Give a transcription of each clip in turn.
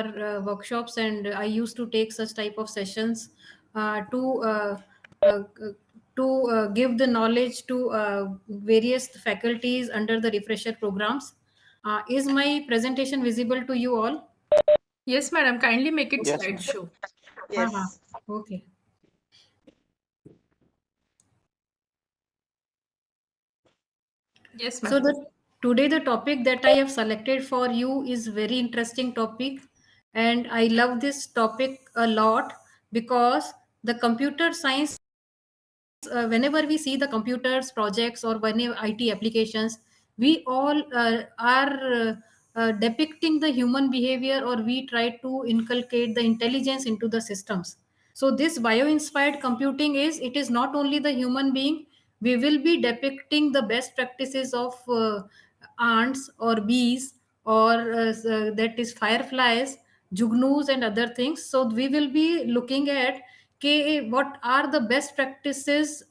our workshops, and I used to take such type of sessions uh, to give the knowledge to various faculties under the refresher programs. Is my presentation visible to you all? Yes, madam. Kindly make it Yes, ma'am. slideshow. Uh-huh. Yes. Okay. Yes, So madam. today the topic that I have selected for you is very interesting topic, and I love this topic a lot because the computer science, whenever we see the computers projects or whenever IT applications, we all are depicting the human behavior, or we try to inculcate the intelligence into the systems. So this bio-inspired computing is not only the human being. We will be depicting the best practices of ants or bees, or that is fireflies, jugnus and other things. So we will be looking at what are the best practices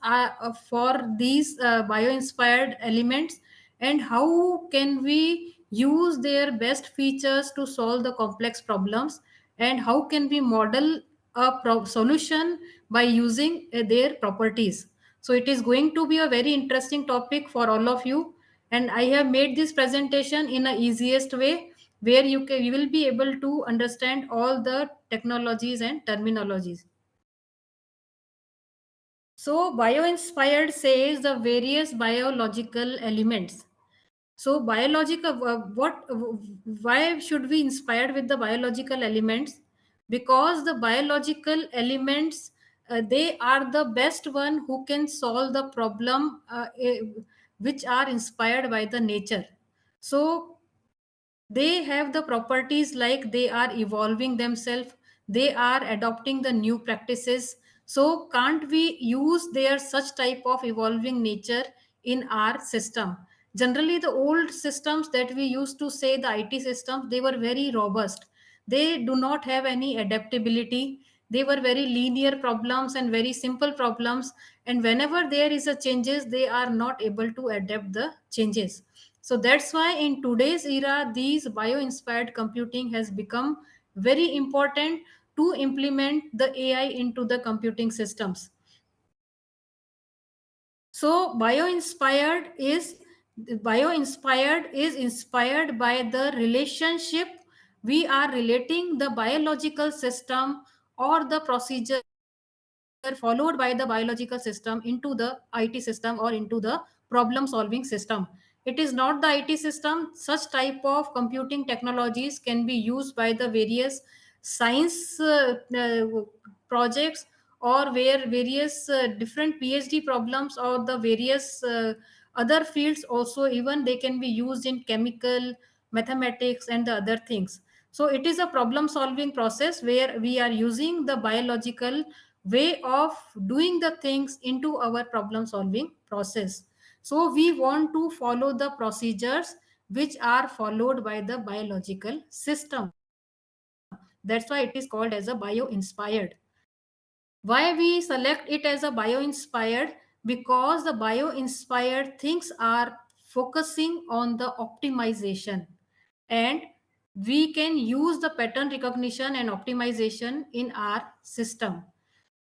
for these bio-inspired elements, and how can we use their best features to solve the complex problems, and how can we model a solution by using their properties. So it is going to be a very interesting topic for all of you, and I have made this presentation in a easiest way, where you will be able to understand all the technologies and terminologies. So, bio-inspired says the various biological elements. So, biological, why should we inspired with the biological elements? Because the biological elements, they are the best one who can solve the problem, which are inspired by the nature. So, they have the properties like they are evolving themselves, they are adopting the new practices. So can't we use their such type of evolving nature in our system? Generally the old systems that we used to say, the IT systems, they were very robust, they do not have any adaptability, they were very linear problems and very simple problems, and whenever there is a changes, they are not able to adapt the changes. So that's why in today's era, these bio-inspired computing has become very important to implement the AI into the computing systems. So bio-inspired is inspired by the relationship we are relating the biological system or the procedure followed by the biological system into the IT system or into the problem solving system. It is not the IT system. Such type of computing technologies can be used by the various science projects, or where various different PhD problems or the various other fields also, even they can be used in chemical, mathematics and the other things. So it is a problem solving process where we are using the biological way of doing the things into our problem solving process. So we want to follow the procedures which are followed by the biological system. That's why it is called as a bio inspired. Why we select it as a bio inspired? Because the bio inspired things are focusing on the optimization, and we can use the pattern recognition and optimization in our system.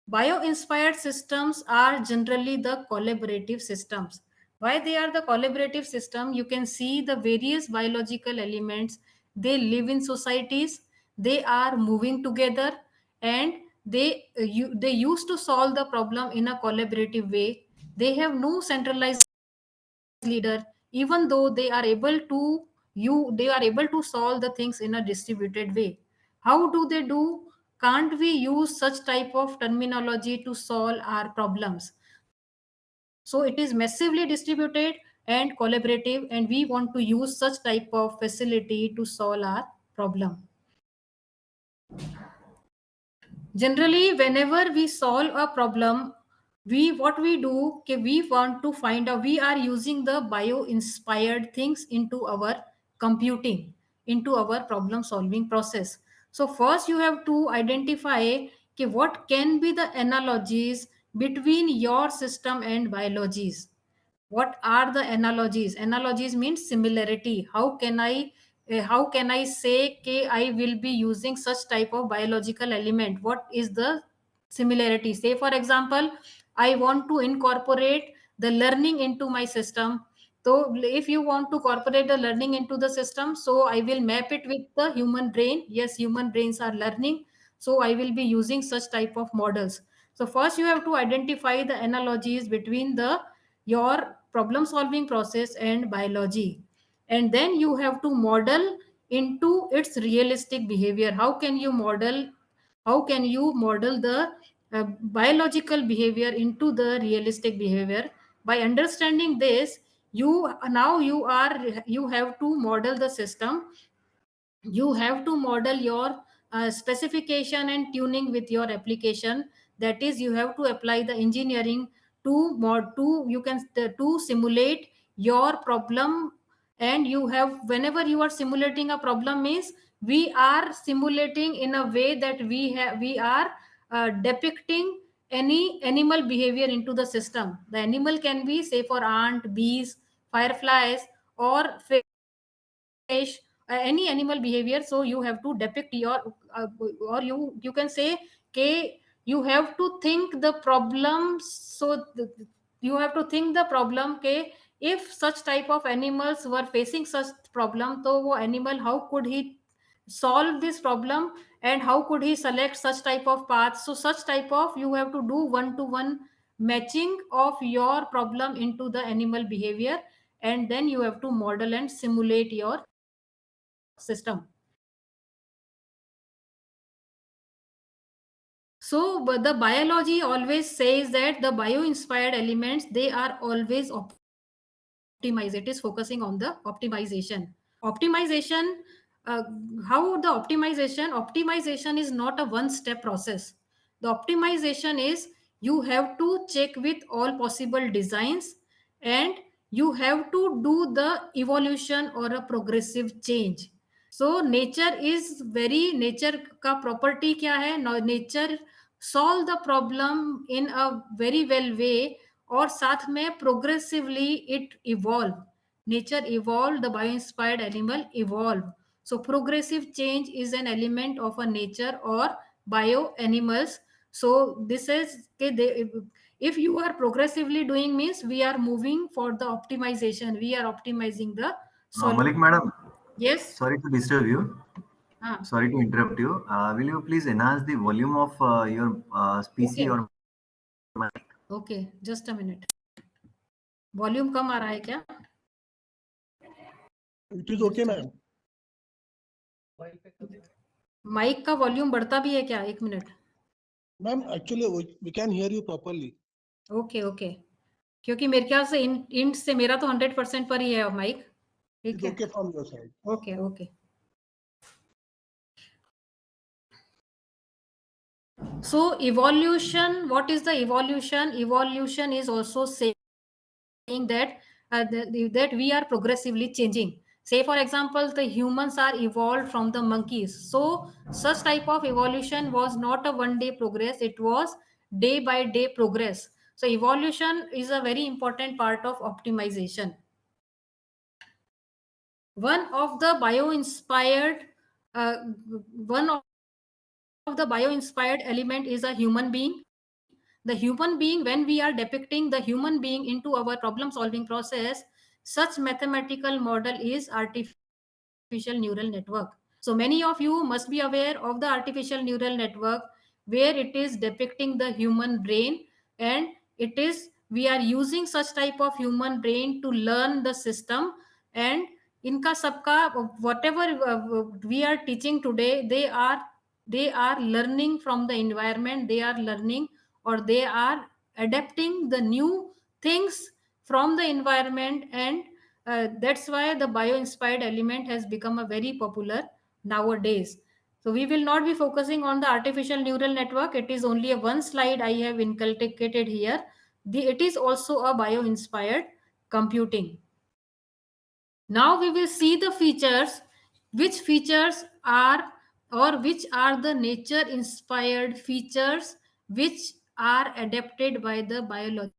Bio-inspired systems are generally the collaborative systems. Why they are the collaborative system? You can see the various biological elements. They live in societies. They are moving together, and they used to solve the problem in a collaborative way. They have no centralized leader, even though they are able to solve the things in a distributed way. How do they do? Can't we use such type of terminology to solve our problems? So it is massively distributed and collaborative, and we want to use such type of facility to solve our problem. Generally whenever we solve a problem, we what we do, okay, we want to find out, we are using the bio inspired things into our computing, into our problem solving process. So first you have to identify, okay, what can be the analogies between your system and biologies. What are the analogies? Analogies means similarity. How can I how can I say कि I will be using such type of biological element? What is the similarity? Say for example, I want to incorporate the learning into my system. So if you want to incorporate the learning into the system, so I will map it with the human brain. Yes, human brains are learning. So I will be using such type of models. So first you have to identify the analogies between the your problem solving process and biology, and then you have to model into its realistic behavior. How can you model the biological behavior into the realistic behavior? By understanding this, you have to model the system. You have to model your specification and tuning with your application. That is, you have to apply the engineering to simulate your problem. And you have, whenever you are simulating a problem, means we are simulating in a way that we are depicting any animal behavior into the system. The animal can be, say, for ant, bees, fireflies, or fish, any animal behavior. So you have to depict your uh, or you can say, okay, you have to think the problem. So you have to think the problem, okay, if such type of animals were facing such problem, so wo animal, how could he solve this problem, and how could he select such type of path? So such type of, you have to do one to one matching of your problem into the animal behavior, and then you have to model and simulate your system. So but the biology always says that the bio inspired elements, they are always optimized. It is focusing on the optimization. uh, how the optimization is not a one step process. The optimization is, you have to check with all possible designs, and you have to do the evolution or a progressive change. So nature का property क्या है? Nature solve the problem in a very well way, और साथ में progressively it evolve. Nature evolved, the bio inspired animal evolve. So progressive change is an element of a nature or bio animals. So this is okay, if you are progressively doing, means we are moving for the optimization, we are optimizing the solution. Malik madam, Yes. sorry to disturb you. Ah, Sorry to interrupt you. Will you please enhance the volume of your PC okay. or mic? Okay, just a minute. Volume कम आ रहा है क्या? It is okay, ma'am. Mic का volume बढ़ता भी है क्या? एक मिनट. Ma'am, actually, we can hear you properly. Okay okay, क्योंकि मेरे ख्याल से इंट से मेरा तो 100% पर ही है माइक. ठीक It's है, okay from your side. Okay okay. So evolution, what is the evolution? Evolution is also saying that that we are progressively changing. Say for example, the humans are evolved from the monkeys. So such type of evolution was not a one day progress, it was day by day progress. So evolution is a very important part of optimization. One of the bio inspired one of the bio inspired element is a human being. The human being, when we are depicting the human being into our problem solving process, such mathematical model is artificial neural network. So many of you must be aware of the artificial neural network, where it is depicting the human brain, and we are using such type of human brain to learn the system. And इनका सबका, whatever we are teaching today, they are learning from the environment, they are learning, or they are adapting the new things from the environment. And that's why the bio inspired element has become a very popular nowadays. So we will not be focusing on the artificial neural network. It is only a one slide I have inculcated here. It is also a bio inspired computing. Now we will see the features, which features are, or which are the nature inspired features which are adapted by the biological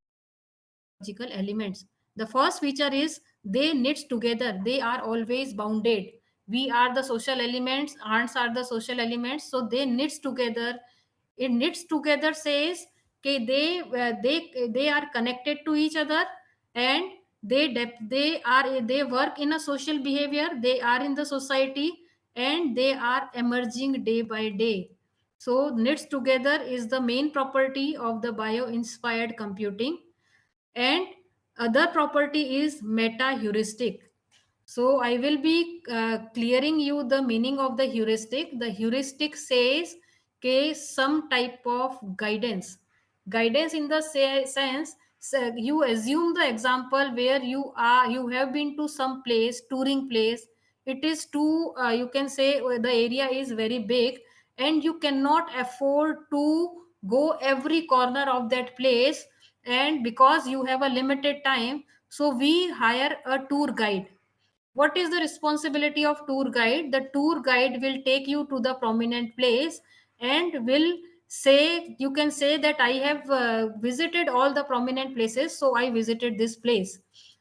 elements. The first feature is, they knit together, they are always bounded. we are the social elements, ants are the social elements, so they knits together. It knits together says okay, they are connected to each other, and they work in a social behavior, they are in the society, and they are emerging day by day. So knits together is the main property of the bio inspired computing. And other property is meta heuristic. So I will be clearing you the meaning of the heuristic. The heuristic says okay, some type of guidance. Guidance in the sense, so you assume the example where you have been to some place, touring place. It is too, you can say the area is very big, and you cannot afford to go every corner of that place. And because you have a limited time, so we hire a tour guide. What is the responsibility of tour guide? The tour guide will take you to the prominent place and will say, you can say that I have visited all the prominent places, so I visited this place.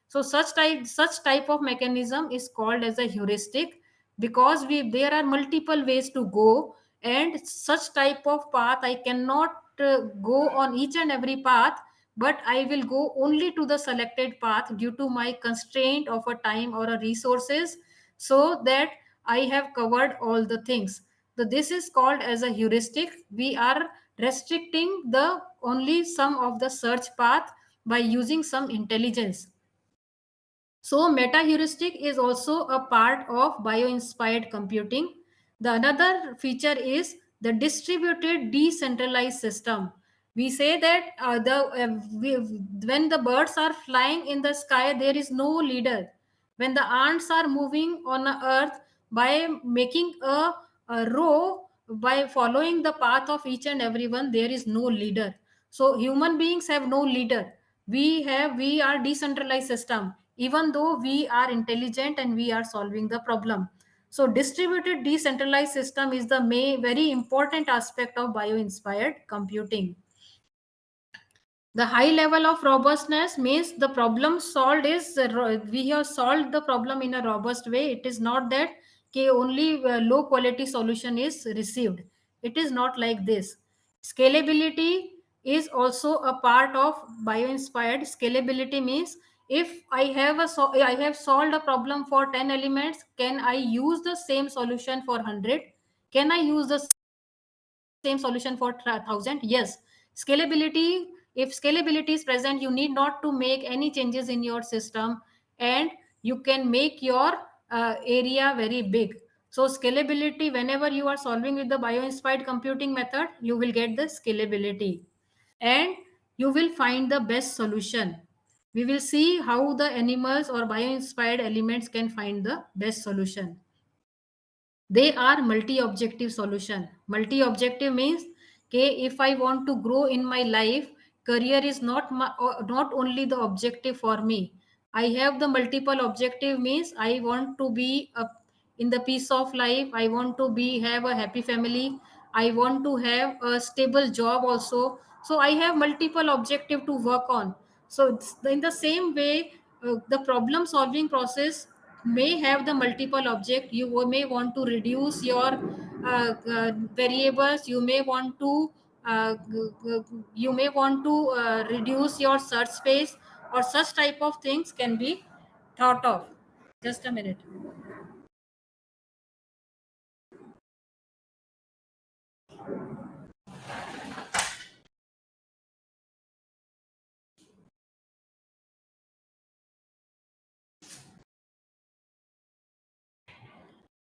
So such type of mechanism is called as a heuristic, because we there are multiple ways to go, and such type of path I cannot go on each and every path, but I will go only to the selected path due to my constraint of a time or a resources, so that I have covered all the things. So this is called as a heuristic. We are restricting the only some of the search path by using some intelligence. So meta heuristic is also a part of bio-inspired computing. The another feature is the distributed decentralized system. We say that when the birds are flying in the sky, there is no leader. When the ants are moving on a earth, by making a row, by following the path of each and everyone, there is no leader. So human beings have no leader. We are decentralized system, even though we are intelligent and we are solving the problem. So distributed decentralized system is the very important aspect of bio inspired computing. The high level of robustness means the problem solved is we have solved the problem in a robust way. It is not that only low quality solution is received. It is not like this. Scalability is also a part of bio inspired. Scalability means if I have solved a problem for 10 elements, can I use the same solution for 100? Can I use the same solution for 1000? Yes. Scalability, if scalability is present, you need not to make any changes in your system, and you can make your area very big. So scalability, whenever you are solving with the bio inspired computing method, you will get the scalability, and you will find the best solution. We will see how the animals or bio inspired elements can find the best solution. They are multi-objective solution. Multi-objective means okay, if I want to grow in my life, career is not only the objective for me. I have the multiple objective, means I want to be in the peace of life, I want to be have a happy family, I want to have a stable job also. So I have multiple objective to work on. So in the same way, the problem solving process may have the multiple object. You may want to reduce your variables, you may want to reduce your search space, or such type of things can be thought of. Just a minute.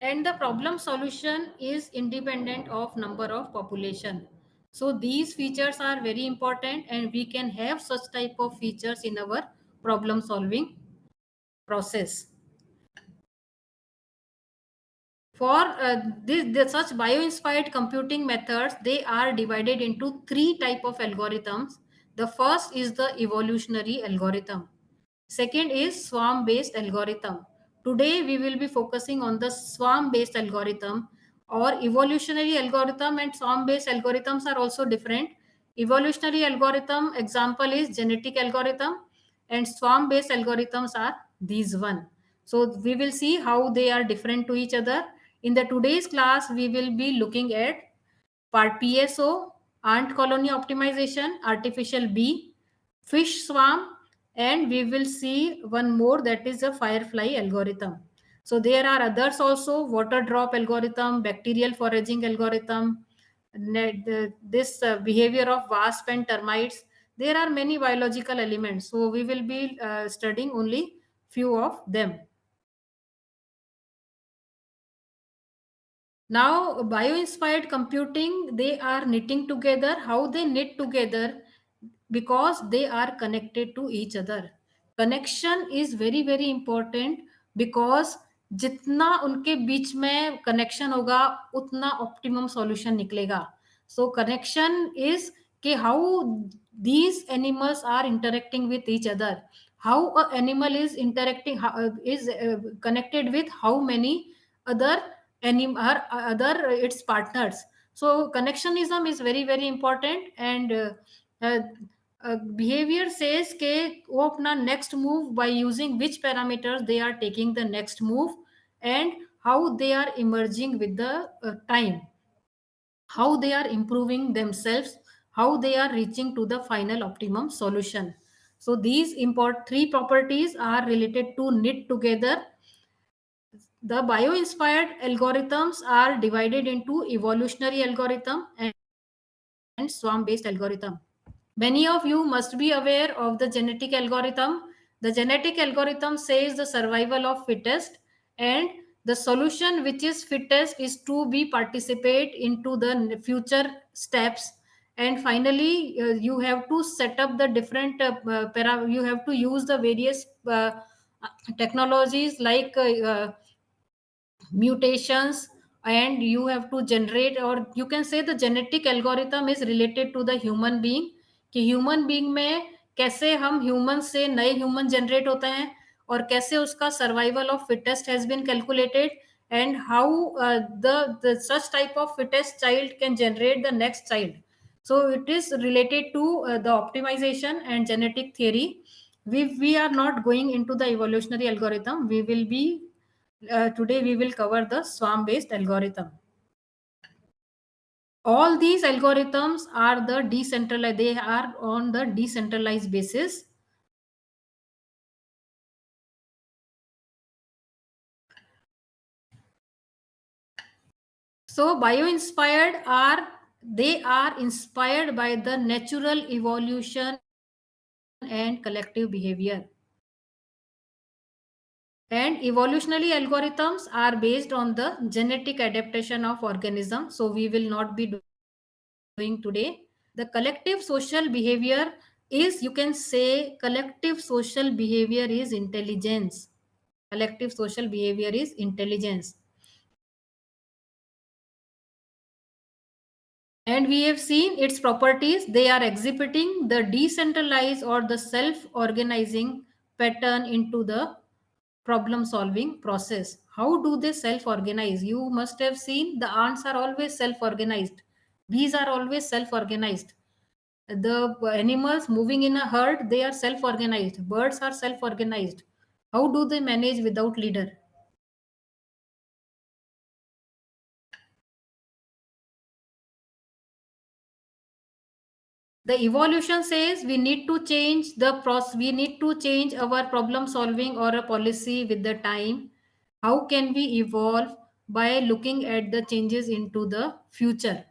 And the problem solution is independent of number of population. So these features are very important, and we can have such type of features in our problem solving process. For such bio-inspired computing methods, they are divided into three type of algorithms. The first is the evolutionary algorithm. Second is swarm-based algorithm. Today we will be focusing on the swarm-based algorithm. Or evolutionary algorithm and swarm-based algorithms are also different. Evolutionary algorithm example is genetic algorithm, and swarm-based algorithms are these one. So we will see how they are different to each other. In the today's class, we will be looking at part PSO, ant colony optimization, artificial bee, fish swarm, and we will see one more, that is a firefly algorithm. So there are others also: water drop algorithm, bacterial foraging algorithm, this behavior of wasp and termites. There are many biological elements, so we will be studying only few of them. Now, bio-inspired computing, they are knitting together. How they knit together? Because they are connected to each other. Connection is very very important, because जितना उनके बीच में connection होगा उतना optimum solution निकलेगा. सो connection is कि how these animals are interacting with each other, how a animal is interacting, is connected with how many other or other its partners. So connectionism is very very important. And uh, behavior says के वो अपना next move, by using which parameters they are taking the next move, and how they are emerging with the time, how they are improving themselves, how they are reaching to the final optimum solution. So these three properties are related to knit together. The bio-inspired algorithms are divided into evolutionary algorithm and swarm-based algorithm. Many of you must be aware of the genetic algorithm. The genetic algorithm says the survival of fittest, and the solution which is fittest is to be participate into the future steps. And finally, you have to set up the different you have to use the various technologies like mutations, and you have to generate, or you can say the genetic algorithm is related to the human being, कि human being में कैसे हम human से नए human generate होते हैं, और कैसे उसका survival of fittest has been calculated, and how the such type of fittest child can generate the next child. So it is related to the optimization and genetic theory. We are not going into the evolutionary algorithm. We will be today we will cover the swarm based algorithm. All these algorithms are the decentralized, they are on the decentralized basis. So bio inspired are, they are inspired by the natural evolution and collective behavior. And evolutionary algorithms are based on the genetic adaptation of organisms. So we will not be doing today. The collective social behavior is, you can say, collective social behavior is intelligence. Collective social behavior is intelligence. And we have seen its properties. They are exhibiting the decentralized or the self-organizing pattern into the problem solving process. How do they self organize? You must have seen the ants are always self organized, bees are always self organized, the animals moving in a herd, they are self organized, birds are self organized. How do they manage without leader? The evolution says we need to change the process, we need to change our problem solving or a policy with the time. How can we evolve? By looking at the changes into the future.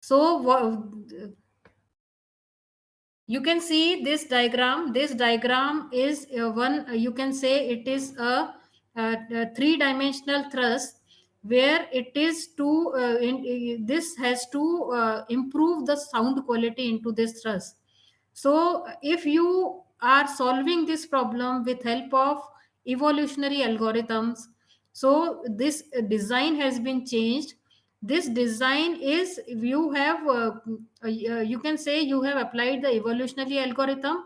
So you can see this diagram. This diagram is one, you can say it is a three-dimensional truss, where it is to this has to improve the sound quality into this truss. So if you are solving this problem with help of evolutionary algorithms, so this design has been changed. This design is, you have you can say you have applied the evolutionary algorithm,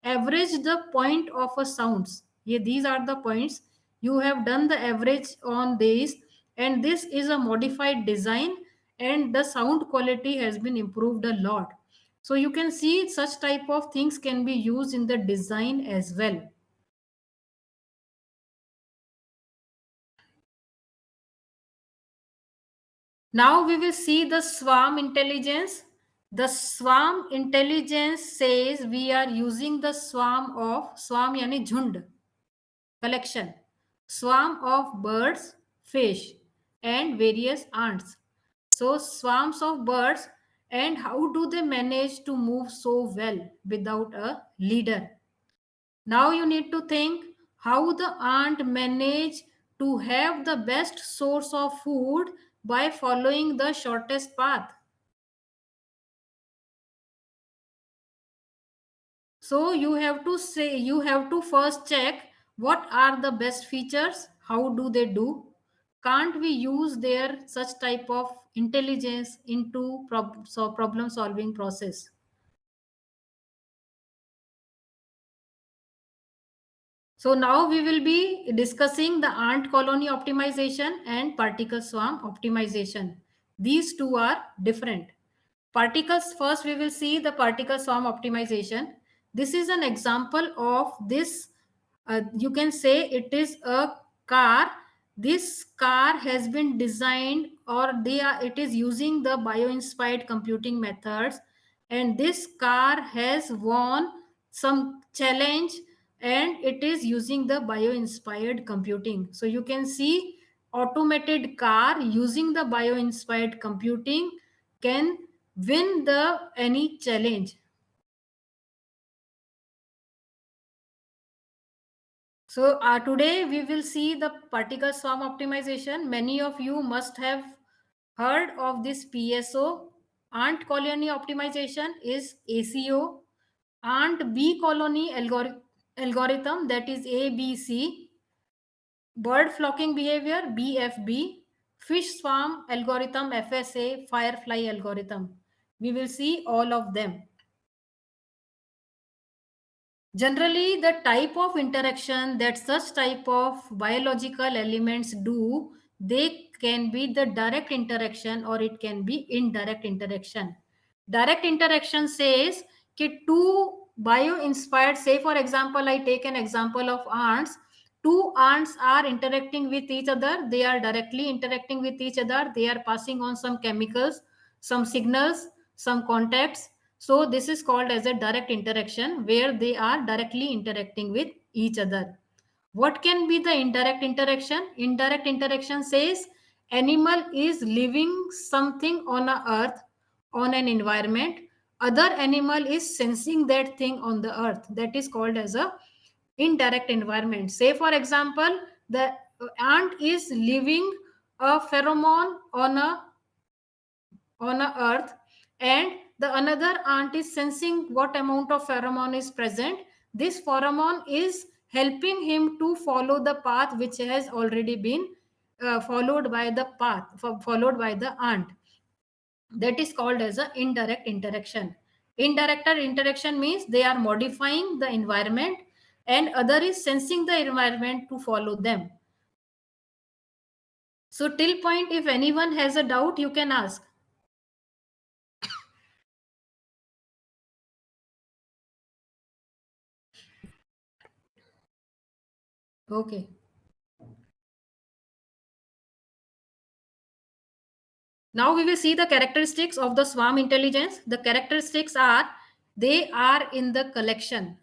average the point of a sounds. Yeah, these are the points. You have done the average on these, and this is a modified design, and the sound quality has been improved a lot. So you can see such type of things can be used in the design as well. Now we will see the swarm intelligence. The swarm intelligence says we are using the swarm yani jhund collection, swarm of birds, fish, and various ants. So swarms of birds, and how do they manage to move so well without a leader? Now you need to think how the ant manage to have the best source of food by following the shortest path. So you have to first check what are the best features, how do they do? Can't we use their such type of intelligence into problem solving process? So now we will be discussing the ant colony optimization and particle swarm optimization. These two are different. Particles, first we will see the particle swarm optimization. This is an example of this. You can say it is a car. This car has been designed, or it is using the bio-inspired computing methods, and this car has won some challenge, and it is using the bio-inspired computing. So you can see automated car using the bio-inspired computing can win the any challenge. So today we will see the particle swarm optimization. Many of you must have heard of this PSO. Ant colony optimization is ACO. Ant bee colony algorithm, that is ABC. Bird flocking behavior, BFB. Fish swarm algorithm, FSA. Firefly algorithm. We will see all of them. Generally, the type of interaction that such type of biological elements do, they can be the direct interaction or it can be indirect interaction. Direct interaction says कि two bio-inspired, say for example, I take an example of ants. Two ants are interacting with each other. They are directly interacting with each other. They are passing on some chemicals, some signals, some contacts. So this is called as a direct interaction where they are directly interacting with each other. What can be the indirect interaction? Indirect interaction says animal is living something on a earth, on an environment. Other animal is sensing that thing on the earth. That is called as a indirect environment. Say for example, the ant is leaving a pheromone on a earth, and the another ant is sensing what amount of pheromone is present. This pheromone is helping him to follow the path which has already been followed by the ant. That is called as a indirect interaction. Indirect interaction means they are modifying the environment and other is sensing the environment to follow them. So till point, if anyone has a doubt, you can ask. Okay. Now we will see the characteristics of the swarm intelligence. The characteristics are they are in the collection.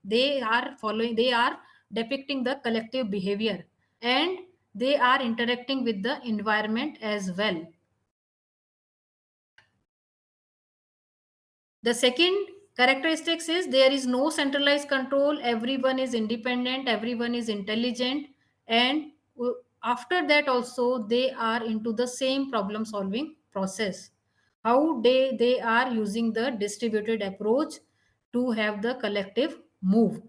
They are depicting the collective behavior and they are interacting with the environment as well. The second characteristics is there is no centralized control. Everyone is independent, everyone is intelligent, and after that also they are into the same problem solving process. How they are using the distributed approach to have the collective move.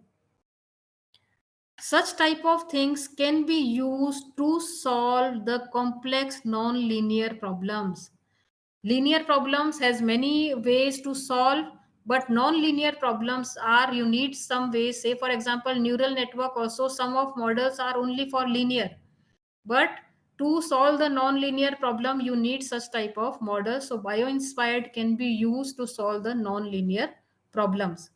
Such type of things can be used to solve the complex non-linear problems. Linear problems has many ways to solve, but non-linear problems are you need some ways. Say for example, neural network also some of models are only for linear, but to solve the non-linear problem you need such type of models. So bio-inspired can be used to solve the non-linear problems.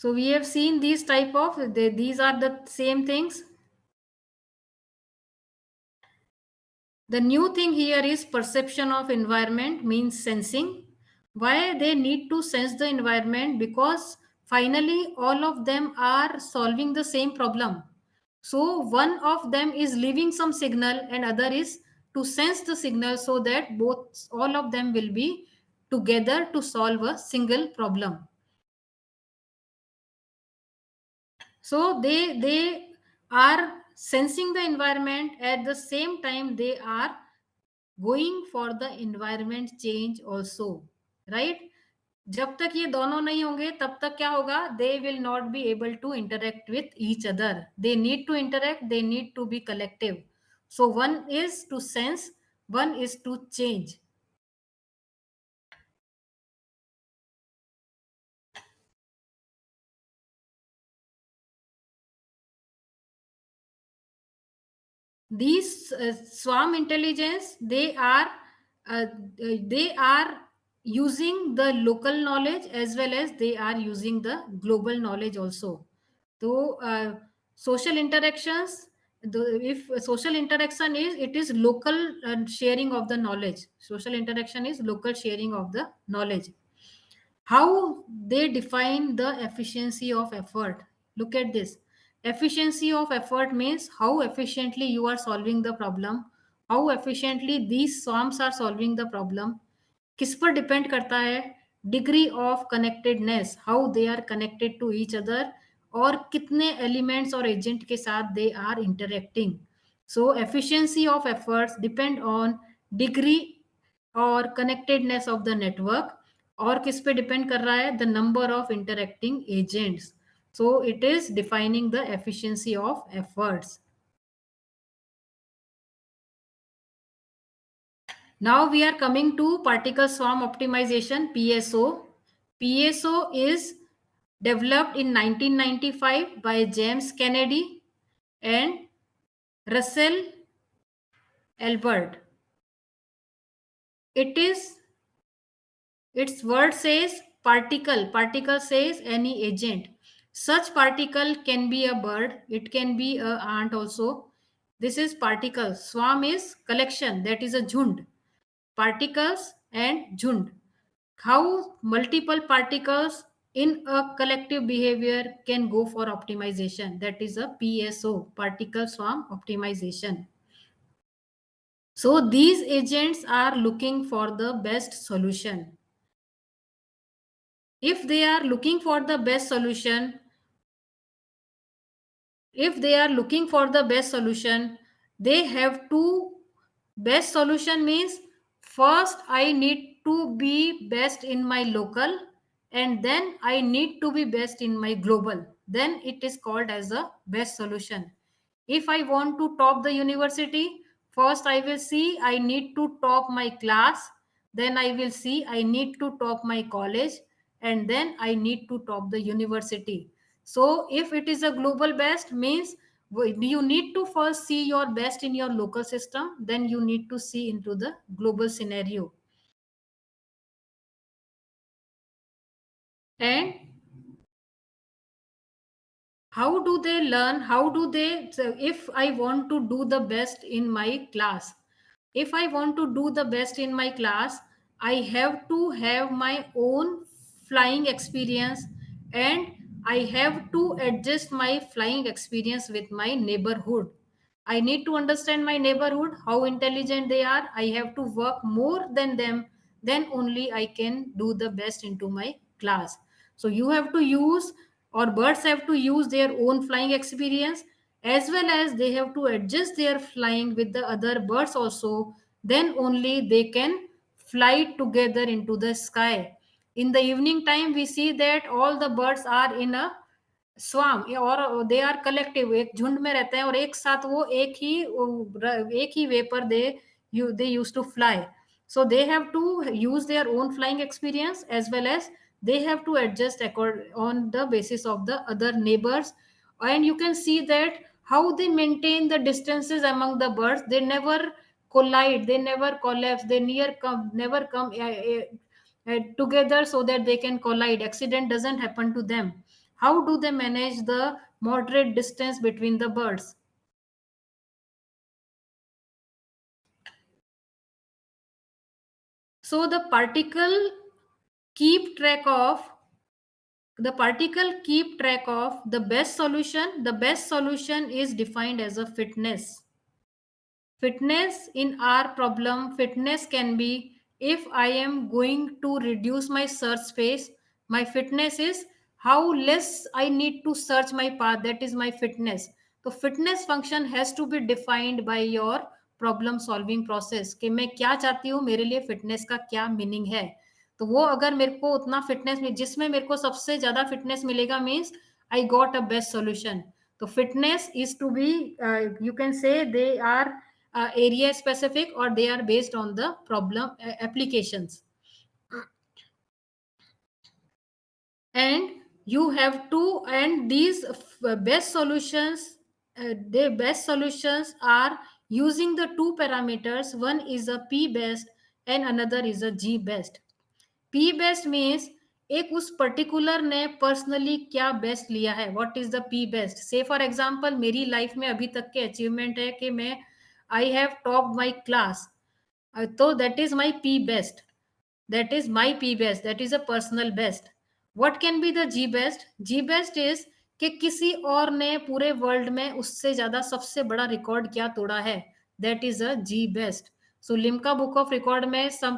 So we have seen these type of, these are the same things. The new thing here is perception of environment, means sensing. Why they need to sense the environment? Because finally all of them are solving the same problem. So one of them is leaving some signal and other is to sense the signal, so that both, all of them will be together to solve a single problem. So they are sensing the environment, at the same time they are going for the environment change also, right? जब तक ये दोनों नहीं होंगे तब तक क्या होगा? They will not be able to interact with each other. They need to interact, they need to be collective. So one is to sense, one is to change. These swarm intelligence, uh, they are using the local knowledge as well as they are using the global knowledge also. So social interactions, if social interaction is, it is local sharing of the knowledge. Social interaction is local sharing of the knowledge. How they define the efficiency of effort? Look at this. Efficiency of effort means how efficiently you are solving the problem, how efficiently these swarms are solving the problem. किस पर depend करता है? Degree of connectedness, how they are connected to each other, और कितने elements और agent के साथ they are interacting. So efficiency of efforts depend on degree और कनेक्टेडनेस ऑफ द नेटवर्क. और किस पे डिपेंड कर रहा है? The number of interacting agents. So it is defining the efficiency of efforts. Now we are coming to particle swarm optimization, PSO. PSO is developed in 1995 by James Kennedy and Russell Albert. It is, its word says particle. Particle says any agent. Such particle can be a bird, it can be a ant also. This is particle. Swarm is collection, that is a jhund. Particles and jhund. How multiple particles in a collective behavior can go for optimization. That is a PSO, particle swarm optimization. So these agents are looking for the best solution. If they are looking for the best solution, they have to, best solution means first I need to be best in my local, and then I need to be best in my global. Then it is called as a best solution. If I want to top the university, first I will see I need to top my class, then I will see I need to top my college, and then I need to top the university. So if it is a global best, means you need to first see your best in your local system, then you need to see into the global scenario. And how do they learn? How do they, so if I want to do the best in my class, if I want to do the best in my class, I have to have my own flying experience, and I have to adjust my flying experience with my neighborhood. I need to understand my neighborhood, how intelligent they are. I have to work more than them. Then only I can do the best into my class. So you have to use, or birds have to use their own flying experience, as well as they have to adjust their flying with the other birds also. Then only they can fly together into the sky. In the evening time, we see that all the birds are in a स्वाम, और they are collective, एक झुंड में रहते हैं और एक साथ वो एक ही वे पर they use to fly. So they have to use their own flying experience, as well as they have to adjust on the basis of the other neighbors. And you can see that how they maintain the distances among the birds. They never collide, they never collapse, they never come together so that they can collide. Accident doesn't happen to them. how do they manage the moderate distance between the birds? So the particle keep track of the best solution. The best solution is defined as a fitness. Fitness in our problem, fitness can be, if I am going to reduce my search space, my fitness is how less I need to search my path. That is my fitness. So fitness function has to be defined by your problem solving process कि मैं क्या चाहती हूँ, मेरे लिए fitness का क्या meaning है. तो वो अगर मेरे को उतना फिटनेस में, जिसमें मेरे को सबसे ज्यादा फिटनेस मिलेगा, means I got a best solution. तो fitness is to be, you can say they are area specific or they are based on the problem applications. And you have to, and these best solutions, the best solutions are using the two parameters. One is a p best and another is a g best. p best means एक उस particular ने personally क्या best लिया है. What is the P best? Say for example मेरी life में अभी तक के अचीवमेंट है कि मैं I have top my class, तो that is my P best. That is my p best, that is a personal best. What can be the g best? G best is कि किसी और ने पूरे वर्ल्ड में उससे ज्यादा सबसे बड़ा रिकॉर्ड क्या तोड़ा है. That is a G best. So Limca book of record में some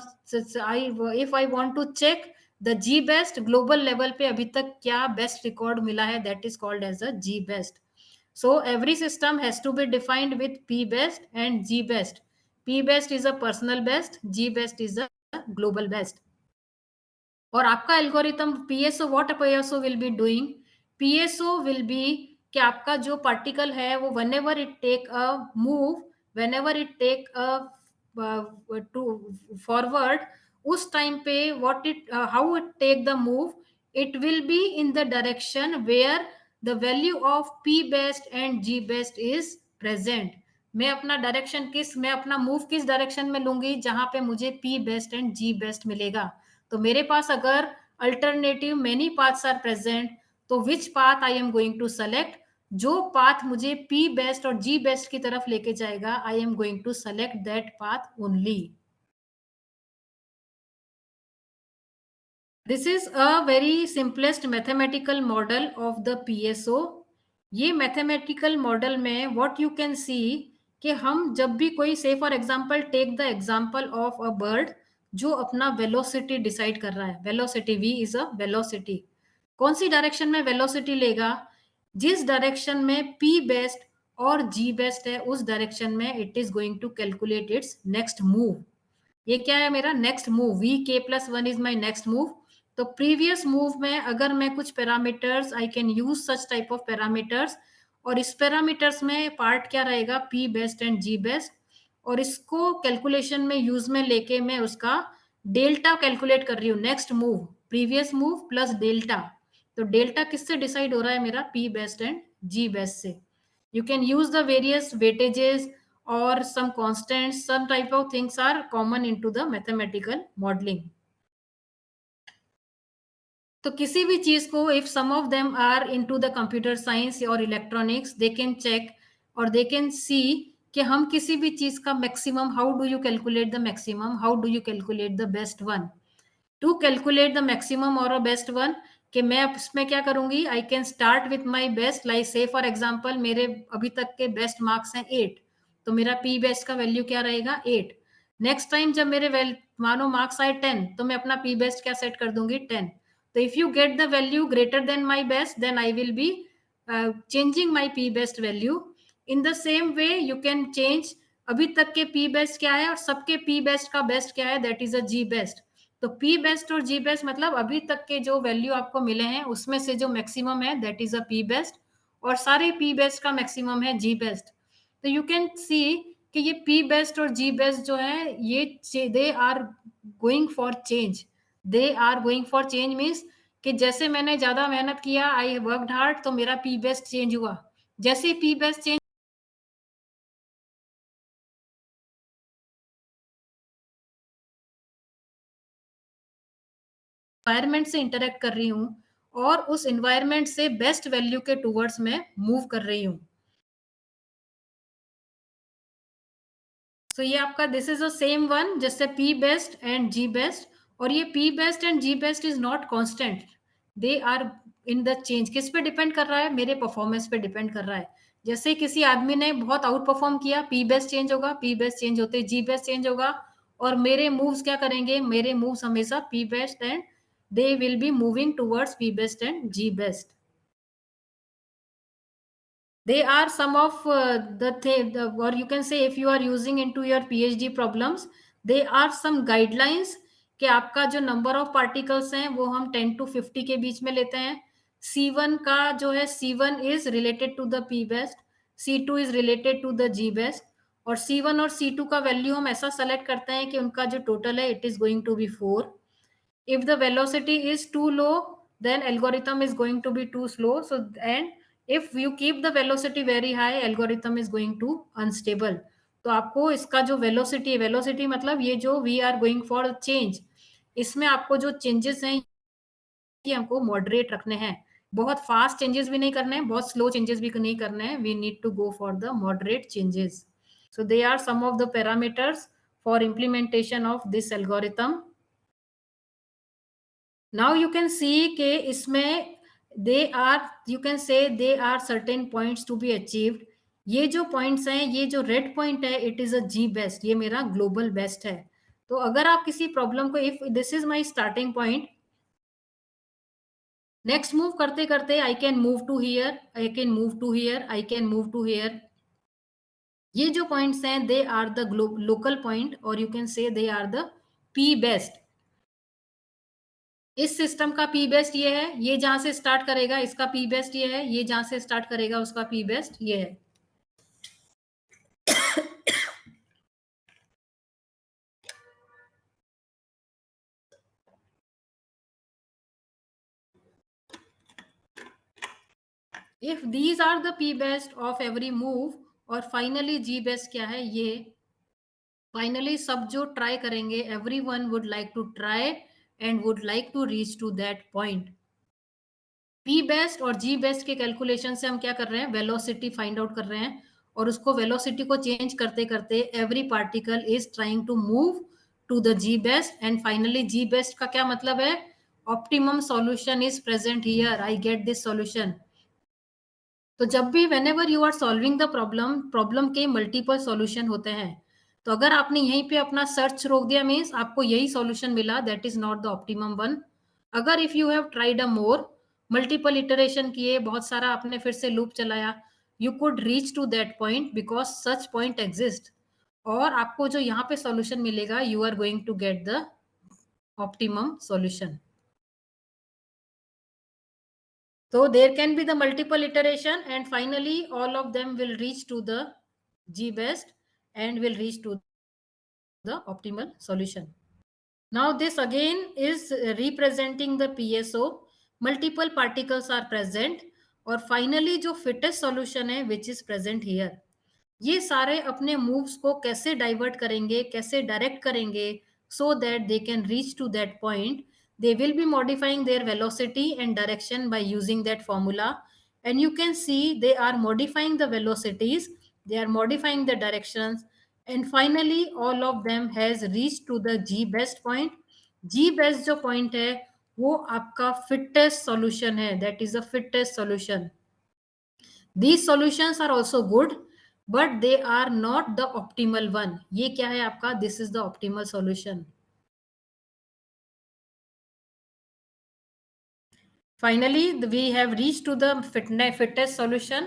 I, if I want to check the G best global level पे अभी तक क्या बेस्ट रिकॉर्ड मिला है, that is called as a G best. So every system has to be defined with P best and G best. P best is a personal best, G best is a global best. और आपका algorithm PSO, what PSO will be doing? PSO will be कि आपका जो particle है वो whenever it take a move, whenever it take a to forward, उस time पे what it, how it take the move, it will be in the direction where the value of P best and G best is present. मैं अपना direction किस, मैं अपना move किस direction में लूंगी जहां पे मुझे P best and G best मिलेगा. तो मेरे पास अगर alternative many paths are present, तो which path I am going to select? जो पाथ मुझे पी बेस्ट और जी बेस्ट की तरफ लेके जाएगा, I am going to select that path only. This is a very simplest mathematical model of the PSO. ये mathematical model में what you can see कि हम जब भी कोई, से for example take the example of a bird जो अपना वेलोसिटी डिसाइड कर रहा है. Velocity, V is a velocity. कौन सी डायरेक्शन में वेलोसिटी लेगा? जिस डायरेक्शन में पी बेस्ट और जी बेस्ट है उस डायरेक्शन में it is going to calculate its next move. ये क्या है मेरा next move? V K plus one is my next move. तो प्रीवियस मूव में अगर मैं कुछ parameters, I can use such type of parameters, और इस पैरामीटर्स में पार्ट क्या रहेगा? P best and G best. और इसको कैलकुलेशन में यूज में लेके मैं उसका डेल्टा कैलकुलेट कर रही हूँ. Next move, previous move plus delta. तो डेल्टा किससे डिसाइड हो रहा है? मेरा P best and G best से. You can use the various weightages or some constants, some type of things are common into the mathematical modeling. तो किसी भी चीज को, if some of them are into the computer science or electronics, they can check or they can see कि हम किसी भी चीज का maximum, how do you calculate the maximum, how do you calculate the best one. To calculate the maximum और best one, कि मैं इसमें क्या करूंगी? I can start with my best. Like say for example मेरे अभी तक के बेस्ट मार्क्स हैं 8, तो मेरा पी बेस्ट का वैल्यू क्या रहेगा? 8. नेक्स्ट टाइम जब मेरे मानो मार्क्स आए 10, तो मैं अपना पी बेस्ट क्या सेट कर दूंगी? 10. तो if you get the value greater than my best, then I will be changing my P best value. In the same way you can change अभी तक के पी बेस्ट क्या है और सबके पी बेस्ट का बेस्ट क्या है, that is a G best. तो पी बेस्ट और जी बेस्ट मतलब अभी तक के जो वैल्यू आपको मिले हैं उसमें से जो मैक्सिमम है that is a P best, और सारे पी बेस्ट का मैक्सिमम है जी बेस्ट. तो यू कैन सी कि ये पी बेस्ट और जी बेस्ट जो है ये they are going for change. They are going for change means कि जैसे मैंने ज्यादा मेहनत किया, आई वर्कड हार्ड, तो मेरा पी बेस्ट चेंज हुआ. जैसे पी बेस्ट चेंज एनवायरमेंट से इंटरेक्ट कर रही हूँ और उस एनवायरनमेंट से बेस्ट वैल्यू के टूवर्ड्स मैं मूव कर रही हूँ। सो ये आपका this is the same one जैसे P best and G best, और ये P best and G best is not constant, they are in the change. किस पे डिपेंड कर रहा है? मेरे परफॉर्मेंस पे डिपेंड कर रहा है। जैसे किसी आदमी ने बहुत आउट परफॉर्म किया, पी बेस्ट चेंज होगा, पी बेस्ट चेंज होते जी बेस्ट चेंज होगा, और मेरे मूव्स क्या करेंगे? मेरे मूव्स हमेशा P best and they will be moving towards P best and G best. They are some of or you can say if you are using into your PhD problems, they are some guidelines कि आपका जो number of particles हैं वो हम 10 to 50 के बीच में लेते हैं। C1 का जो है C1 is related to the P best, C2 is related to the G best, और C1 और C2 का वैल्यू हम ऐसा सेलेक्ट करते हैं कि उनका जो टोटल है it is going to be 4। If the velocity is too low, then algorithm is going to be too slow. So and if you keep the velocity very high, algorithm is going to unstable. तो आपको इसका जो velocity मतलब ये जो we are going for change, इसमें आपको जो चेंजेस हैं ये हमको मॉडरेट रखने हैं। बहुत फास्ट चेंजेस भी नहीं करने हैं, बहुत स्लो चेंजेस भी नहीं करने हैं। We need to go for the moderate changes. So they are some of the parameters for implementation of this algorithm. Now you can see कि इसमें they are, you can say they are certain points to be achieved. ये जो points हैं, ये जो red point है it is a G best, ये मेरा ग्लोबल बेस्ट है। तो अगर आप किसी प्रॉब्लम को, if this is my starting point, next move करते करते I can move to here, I can move to here, I can move to here. ये जो पॉइंट्स हैं they are the local point, और you can say they are the P best. इस system का P best ये है, ये जहां से स्टार्ट करेगा इसका पी बेस्ट ये है, ये जहां से स्टार्ट करेगा उसका पी बेस्ट ये है। If these are the P best of every move, और फाइनली जी बेस्ट क्या है? ये फाइनली सब जो ट्राई करेंगे, every one would like to try and would like to reach to that point. P best और जी बेस्ट के calculation से हम क्या कर रहे हैं? वेलोसिटी फाइंड आउट कर रहे हैं, और उसको वेलोसिटी को चेंज करते करते every particle is trying to move to the G best, and finally G best का क्या मतलब है? Optimum solution is present here, I get this solution. तो जब भी whenever you are solving the problem, problem के multiple solution होते हैं। तो अगर आपने यहीं पे अपना सर्च रोक दिया, मीन्स आपको यही सॉल्यूशन मिला, that is not the optimum one. अगर if you have tried a more, multiple iteration किए, बहुत सारा आपने फिर से लूप चलाया, you could reach to that point because such point exist, और आपको जो यहाँ पे सॉल्यूशन मिलेगा, you are going to get the optimum solution. So there can be the multiple iteration, and finally all of them will reach to the G best and will reach to the optimal solution. Now this again is representing the PSO. Multiple particles are present, और finally जो fittest solution है which is present here. ये सारे अपने moves को कैसे divert करेंगे, कैसे डायरेक्ट करेंगे, so that they can reach to that point. They will be modifying their velocity and direction by using that formula, and you can see they are modifying the velocities, they are modifying the directions, and finally all of them has reached to the G best point. G best जो point है वो आपका fittest solution है, that is the fittest solution. These solutions are also good, but they are not the optimal one. ये क्या है आपका? This is the optimal solution. Finally, we have reached to the fittest solution.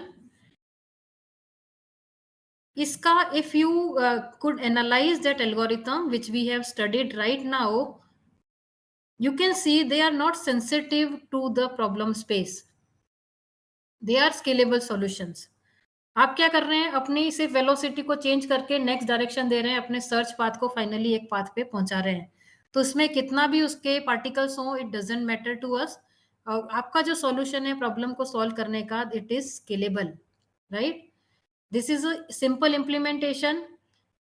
Iska, if you could analyze that algorithm which we have studied right now, you can see they are not sensitive to the problem space. They are scalable solutions. आप क्या कर रहे हैं? अपनी सिर्फ velocity को change करके next direction दे रहे हैं, अपने सर्च पाथ को फाइनली एक पाथ पे पहुंचा रहे हैं। तो इसमें कितना भी उसके पार्टिकल्स हो, it doesn't matter to us. आपका जो सॉल्यूशन है प्रॉब्लम को सॉल्व करने का, it is scalable, right? This is a simple implementation.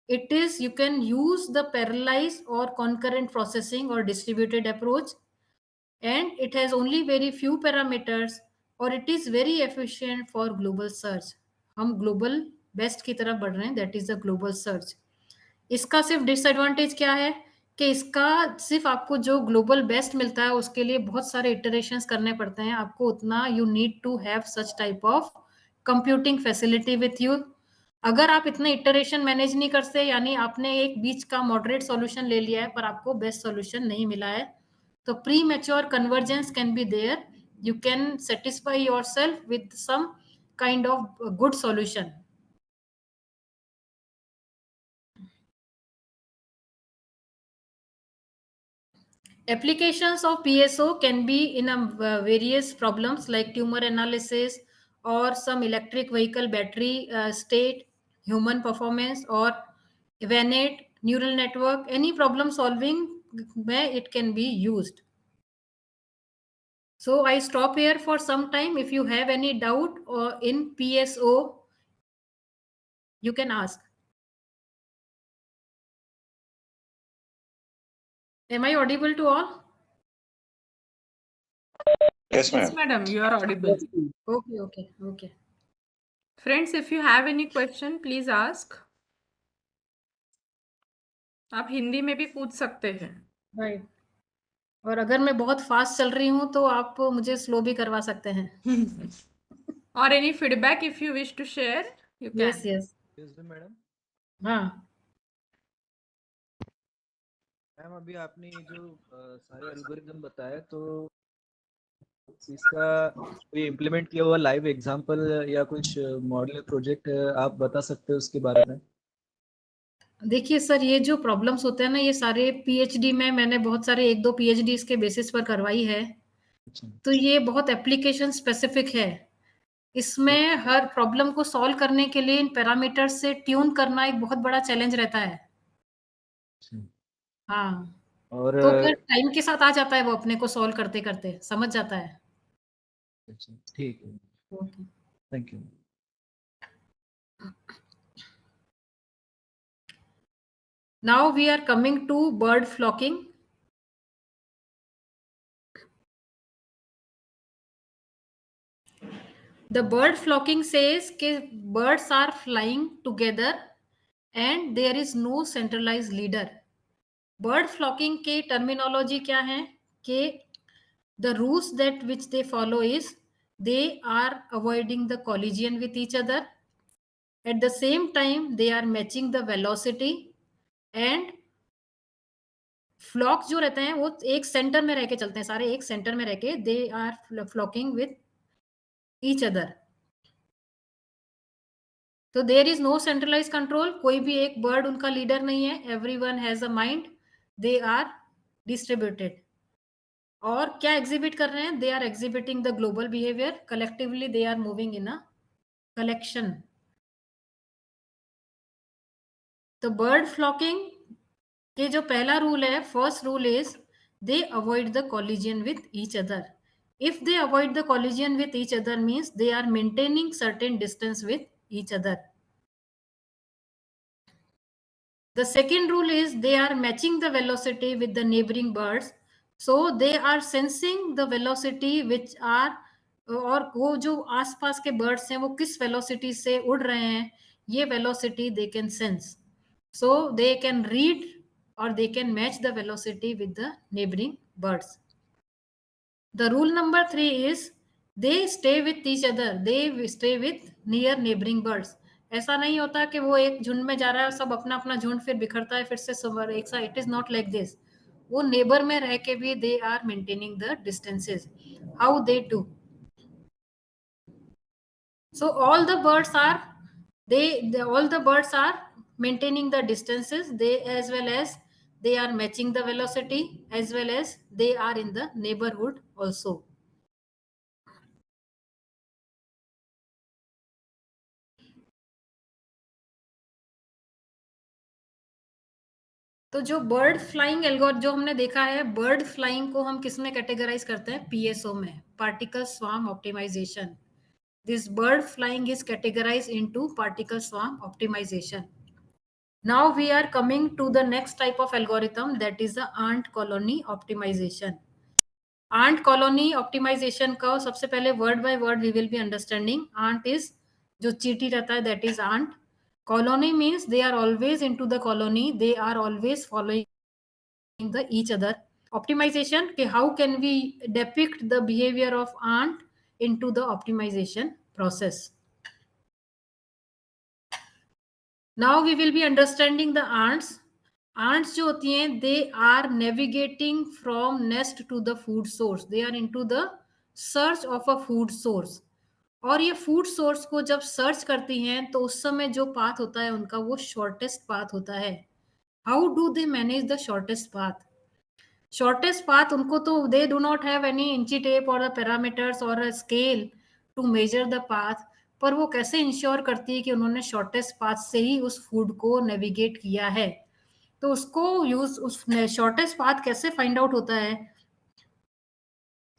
It is, you can use the parallelized or concurrent processing or distributed approach. and it has only very few parameters, or it is very efficient for global search. हम global best की तरफ बढ़ रहे हैं, that is the global search. इसका सिर्फ disadvantage क्या है कि इसका सिर्फ आपको जो ग्लोबल बेस्ट मिलता है उसके लिए बहुत सारे इटरेशंस करने पड़ते हैं आपको, उतना you need to have such type of computing facility with you. अगर आप इतने इटरेशन मैनेज नहीं करते, यानी आपने एक बीच का मॉडरेट सॉल्यूशन ले लिया है पर आपको बेस्ट सॉल्यूशन नहीं मिला है, तो premature convergence can be there. You can satisfy yourself with some kind of good solution. Applications of PSO can be in various problems like tumor analysis or some electric vehicle battery state, human performance, or VNet, neural network. Any problem solving where it can be used. So I stop here for some time. If you have any doubt or in PSO, you can ask. Am I audible to all? Yes, Yes, ma'am. madam, you are audible. Okay. Friends, if you have any question, please ask. आप हिंदी में भी पूछ सकते हैं. Right. और अगर मैं बहुत फास्ट चल रही हूँ तो आप मुझे स्लो भी करवा सकते हैं. Or any feedback if you wish to share, you can. Yes. Yes, madam. हाँ. मैम अभी आपने जो सारे एल्गोरिदम बताया, तो इसका कोई इम्प्लीमेंट किया हुआ लाइव एग्जांपल या कुछ मॉडल प्रोजेक्ट आप बता सकते हो उसके बारे में? देखिए सर, ये जो प्रॉब्लम्स होते हैं ना, ये सारे पीएचडी में मैंने बहुत सारे 1-2 पीएचडी इसके बेसिस पर करवाई है. तो ये बहुत एप्लीकेशन स्पेसिफिक है. इसमें हर प्रॉब्लम को सॉल्व करने के लिए इन पैरामीटर्स से ट्यून करना एक बहुत बड़ा चैलेंज रहता है. हाँ. और तो फिर टाइम के साथ आ जाता है वो अपने को सॉल्व करते-करते समझ जाता है. ठीक है, okay. Thank you. Now we are coming to bird flocking. The bird flocking says कि birds are flying together and there is no centralized leader. Bird flocking के terminology क्या है कि the rules that which they follow is they are avoiding the collision with each other. At the same time, they are matching the velocity and flock जो रहते हैं वो एक centre में रह के चलते हैं, सारे एक सेंटर में रह के they are flocking with each other. तो there is no centralise control. कोई भी एक बर्ड उनका लीडर नहीं है. Everyone has a mind. They are distributed. और क्या एग्जिबिट कर रहे हैं? They are exhibiting the global behaviour. Collectively they are moving in a collection. तो बर्ड फ्लॉकिंग के जो पहला रूल है, first rule is they avoid the collision with each other. If they avoid the collision with each other means they are maintaining certain distance with each other. The second rule is they are matching the velocity with the neighboring birds. So they are sensing the velocity which are, और वो जो आसपास के birds हैं वो किस velocity से उड़ रहे हैं, ये velocity they can sense. So they can read or they can match the velocity with the neighboring birds. The rule number 3 is they stay with each other. They stay with near neighboring birds. ऐसा नहीं होता कि वो एक झुंड में जा रहा है, सब अपना अपना झुंड फिर बिखरता है, फिर से सुबह एक साथ. It is not like this. वो नेबर में रह के भी they are maintaining the distances. How they do? So all the birds are all the birds are maintaining the distances. They as well as they are matching the velocity, as well as they are in the neighborhood also. तो जो bird flying algorithm जो हमने देखा है, bird flying को हम किस में कैटेगराइज करते हैं? पीएसओ में, particle swarm optimization. This bird flying is categorized into particle swarm optimization. Now we are coming to the next type of algorithm, that is the ant colony optimization. Ant colony optimization का सबसे पहले word by word we will be understanding. Ant is जो चीटी रहता है, that is ant. Colony means they are always in to the colony, they are always following the each other. Optimization, okay, how can we depict the behavior of ant into the optimization process? Now we will be understanding the ants. Ants जो होती हैं, they are navigating from nest to the food source. They are into the search of a food source. और ये food source को जब search करती हैं तो उस समय जो पाथ होता है उनका वो शॉर्टेस्ट पाथ होता है. How do they manage the shortest path? Shortest path उनको तो they do not have any इंची टेप और द पैरामीटर्स और a scale to measure the path. पर वो कैसे इंश्योर करती है कि उन्होंने शॉर्टेस्ट पाथ से ही उस फूड को नेविगेट किया है? तो उसको यूज उस शॉर्टेस्ट पाथ कैसे फाइंड आउट होता है?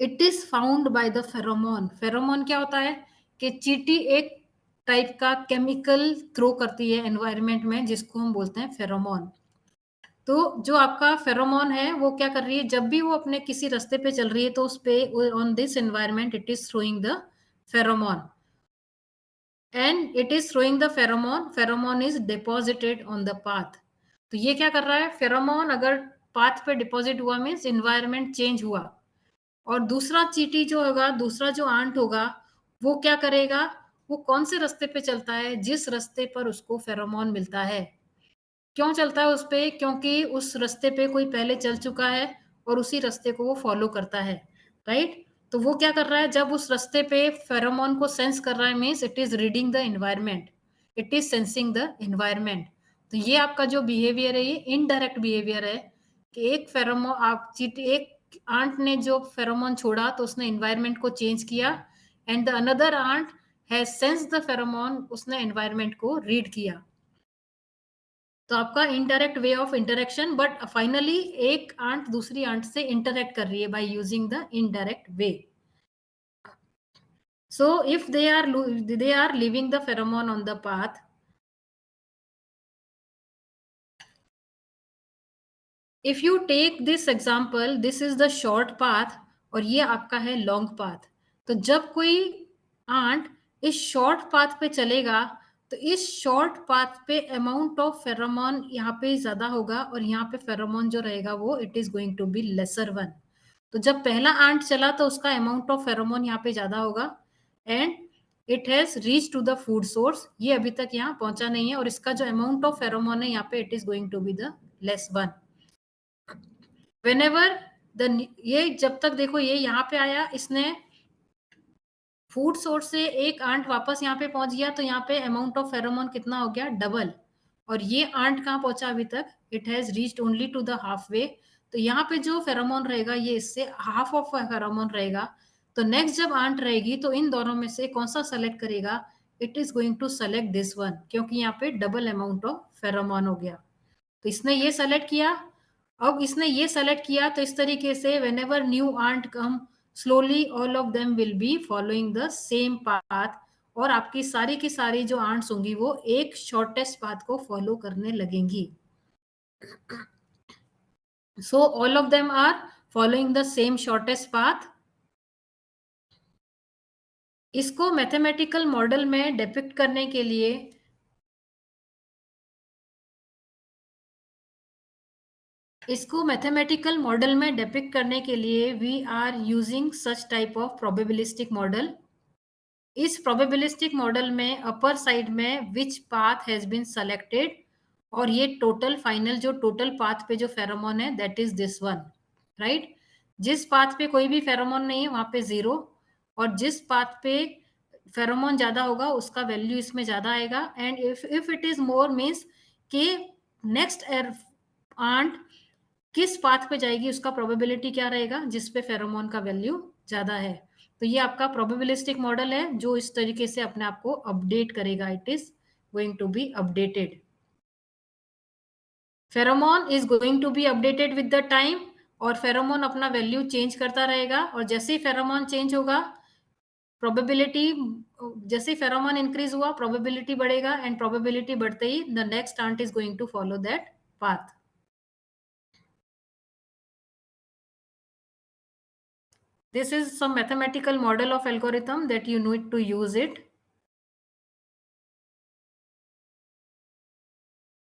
It is found by the pheromone. Pheromone क्या होता है कि चींटी एक टाइप का केमिकल थ्रो करती है एनवायरनमेंट में जिसको हम बोलते हैं फेरोमोन. तो जो आपका फेरोमोन है वो क्या कर रही है, जब भी वो अपने किसी रास्ते पे चल रही है तो उस पे on this environment it is throwing the pheromone and it is throwing the pheromone. Pheromone is deposited on the path. तो ये क्या कर रहा है, फेरोमोन अगर पाथ पे डिपॉजिट हुआ मीन्स एनवायरनमेंट चेंज हुआ. और दूसरा चींटी जो होगा, दूसरा जो आंट होगा, वो क्या करेगा, वो कौन से रास्ते पे चलता है, जिस रास्ते पर उसको फेरोमोन मिलता है. क्यों चलता है उस पे? क्योंकि उस रास्ते पे कोई पहले चल चुका है और उसी रास्ते को वो फॉलो करता है, राइट. तो वो क्या कर रहा है, जब उस रास्ते पे फेरोमोन को सेंस कर रहा है means it is reading the environment, it is sensing the environment. तो ये आपका जो बिहेवियर है ये इनडायरेक्ट बिहेवियर है कि एक फेरोमोन आप चींटी एक आंट ने जो फेरोमोन छोड़ा तो उसने एनवायरनमेंट को चेंज किया and the another ant has sense the pheromone, उसने एनवायरनमेंट को रीड किया. तो आपका indirect way of interaction, but finally एक आंट दूसरी आंट से इंटरेक्ट कर रही है by using the indirect way. So if they are living the pheromone on the path, if you take this example, this is the short path और ये आपका है लॉन्ग पाथ. तो जब कोई आंट इस शॉर्ट पाथ पे चलेगा तो इस शॉर्ट पाथ पे अमाउंट ऑफ फेरोमोन यहाँ पे ज्यादा होगा और यहाँ पे फेरोमोन जो रहेगा वो it is going to be lesser one. तो जब पहला आंट चला तो उसका अमाउंट ऑफ फेरोमोन यहाँ पे ज्यादा होगा and it has reach to the food source. ये अभी तक यहाँ पहुंचा नहीं है और इसका जो अमाउंट ऑफ फेरोमोन है यहाँ पे it is going to be the less one. Whenever ये जब तक देखो ये यहाँ पे आया, इसने फूड सोर्स से एक आंट वापस यहाँ पे पहुंच गया तो यहाँ पे अमाउंट ऑफ फेरोमोन कितना हो गया, डबल. और ये आंट कहाँ पहुंचा अभी तक, it has reached only to the half way. तो यहाँ पे जो फेरोमोन रहेगा ये इससे हाफ ऑफ फेरोमोन रहेगा. तो नेक्स्ट जब आंट रहेगी तो इन दोनों में से कौन सा सेलेक्ट करेगा, it is going to select this one, क्योंकि यहाँ पे डबल अमाउंट ऑफ फेरोमोन हो गया. तो इसने ये सेलेक्ट किया. अब इसने ये सेलेक्ट किया तो इस तरीके से whenever new ant come slowly all of them will be following the same path और आपकी सारी की सारी जो आंट्स होंगी वो एक शॉर्टेस्ट पाथ को फॉलो करने लगेंगी. So all of them are following the same shortest path. इसको मैथमेटिकल मॉडल में डिपिक्ट करने के लिए we are using such type of probabilistic model. इस प्रोबेबिलिस्टिक मॉडल में अपर साइड में which path has been selected और ये टोटल फाइनल जो टोटल पाथ पे जो फेरोमोन है that is this one, right. जिस पाथ पे कोई भी फेरोमोन नहीं है वहां पे 0 और जिस पाथ पे फेरोमोन ज्यादा होगा उसका वैल्यू इसमें ज्यादा आएगा. And if it is more means कि नेक्स्ट आंट किस पाथ पे जाएगी उसका प्रोबेबिलिटी क्या रहेगा, जिस पे फेरोमोन का वैल्यू ज्यादा है. तो ये आपका प्रोबेबिलिस्टिक मॉडल है जो इस तरीके से अपने आप को अपडेट करेगा. It is going to be updated. Pheromone is going to be updated with the time और फेरोमोन अपना वैल्यू चेंज करता रहेगा और जैसे ही फेरोमोन चेंज होगा प्रोबेबिलिटी, जैसे ही फेरोमोन इंक्रीज हुआ प्रोबेबिलिटी बढ़ेगा एंड प्रोबेबिलिटी बढ़ते ही the next ant is going to follow that path. This is some mathematical model of algorithm that you need to use it.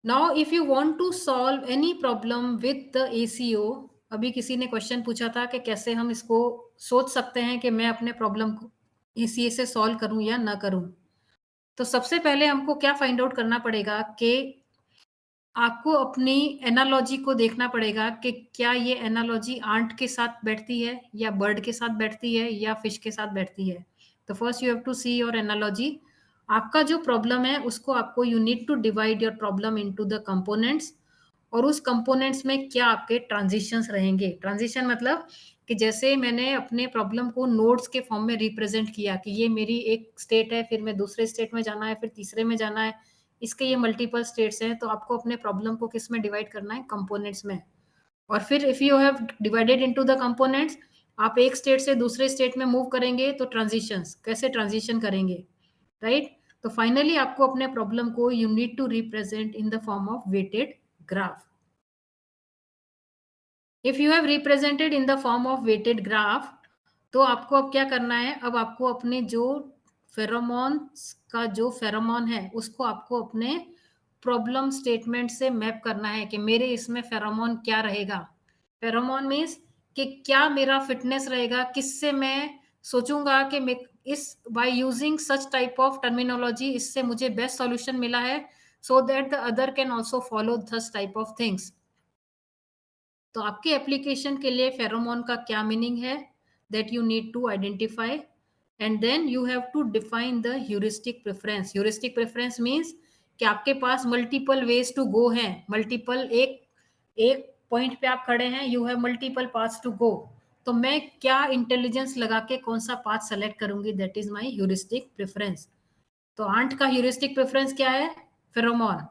Now, if you want to solve any problem with the ACO, अभी किसी ने question पूछा था कि कैसे हम इसको सोच सकते हैं कि मैं अपने प्रॉब्लम को ACA से सॉल्व करूं या ना करूं। तो सबसे पहले हमको क्या फाइंड आउट करना पड़ेगा कि आपको अपनी एनालॉजी को देखना पड़ेगा कि क्या ये एनालॉजी आंट के साथ बैठती है या बर्ड के साथ बैठती है या फिश के साथ बैठती है। तो first you have to see your analogy. आपका जो प्रॉब्लम है उसको आपको you need to divide your problem into the components, और उस कंपोनेंट्स में क्या आपके ट्रांजिशंस रहेंगे। ट्रांजिशन मतलब कि जैसे मैंने अपने प्रॉब्लम को नोड्स के फॉर्म में रिप्रेजेंट किया कि ये मेरी एक स्टेट है, फिर मैं दूसरे स्टेट में जाना है, फिर तीसरे में जाना है, इसके ये मल्टीपल स्टेट्स हैं। तो आपको अपने प्रॉब्लम को किस में डिवाइड करना है, कंपोनेंट्स में। और फिर if you have divided into the components, आप एक स्टेट से दूसरे स्टेट में मूव करेंगे तो ट्रांजिशंस कैसे ट्रांजिशन करेंगे, राइट। तो फाइनली आपको अपने प्रॉब्लम को you need to represent in the form of weighted graph. If you have represented in the form of weighted graph, तो आपको अब क्या करना है, अब आपको अपने जो फेरोमोन्स का जो फेरोमोन है उसको आपको अपने प्रॉब्लम स्टेटमेंट से मैप करना है कि मेरे इसमें फेरोमोन क्या रहेगा। फेरोमोन मीन्स कि क्या मेरा फिटनेस रहेगा, किससे मैं सोचूंगा कि मैं इस by using such type of terminology इससे मुझे बेस्ट सॉल्यूशन मिला है, so that the other can also follow such type of things. तो आपके एप्लीकेशन के लिए फेरोमोन का क्या मीनिंग है, that you need to identify, and then you have to define the heuristic preference. Heuristic preference means कि आपके पास मल्टीपल वेज टू गो हैं, मल्टीपल एक एक पॉइंट पे आप खड़े हैं, you have multiple paths to go. तो मैं क्या इंटेलिजेंस लगा के कौन सा पाथ सेलेक्ट करूंगी, that is my heuristic preference. तो आंट का ह्यूरिस्टिक प्रेफरेंस क्या है, pheromone,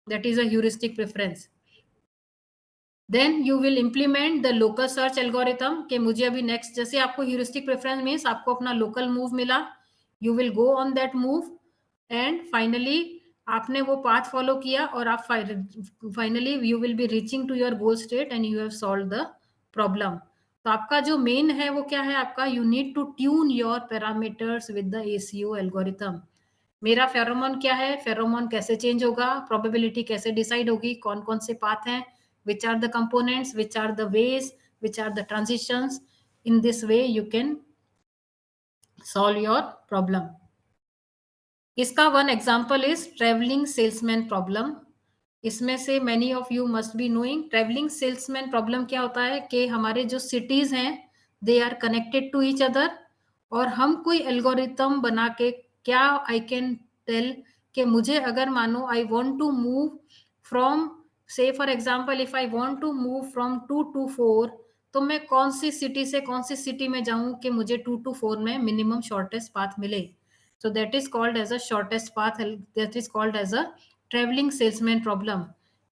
that is a heuristic preference. Then you will implement the local search algorithm कि मुझे अभी नेक्स्ट, जैसे आपको ह्यूरिस्टिक प्रेफरेंस मीन्स आपको अपना लोकल मूव मिला, you will go on that move, and finally आपने वो पाथ फॉलो किया और आप finally you will be reaching to your goal state and you have solve the problem. तो आपका जो मेन है वो क्या है आपका, you need to tune your parameters with the ACO algorithm. मेरा फेरोमोन क्या है, फेरोमोन कैसे चेंज होगा, प्रोबेबिलिटी कैसे डिसाइड होगी, कौन कौन से पाथ हैं, which are the components, which are the ways, which are the transitions. In this way you can solve your problem. इसका one example is traveling salesman problem. इसमें से many of you must be knowing traveling salesman problem क्या होता है कि हमारे जो cities हैं they are connected to each other, और हम कोई एल्गोरिथम बना के क्या आई कैन टेल कि मुझे अगर मानो I want to move from, say for example if I want to move from 2 to 4, तो मैं कौन सी सिटी से कौन सी सिटी में जाऊं कि मुझे 2 to 4 में मिनिमम शॉर्टेस्ट पाथ मिले। So that is called as a shortest path, that is called as a travelling salesman problem.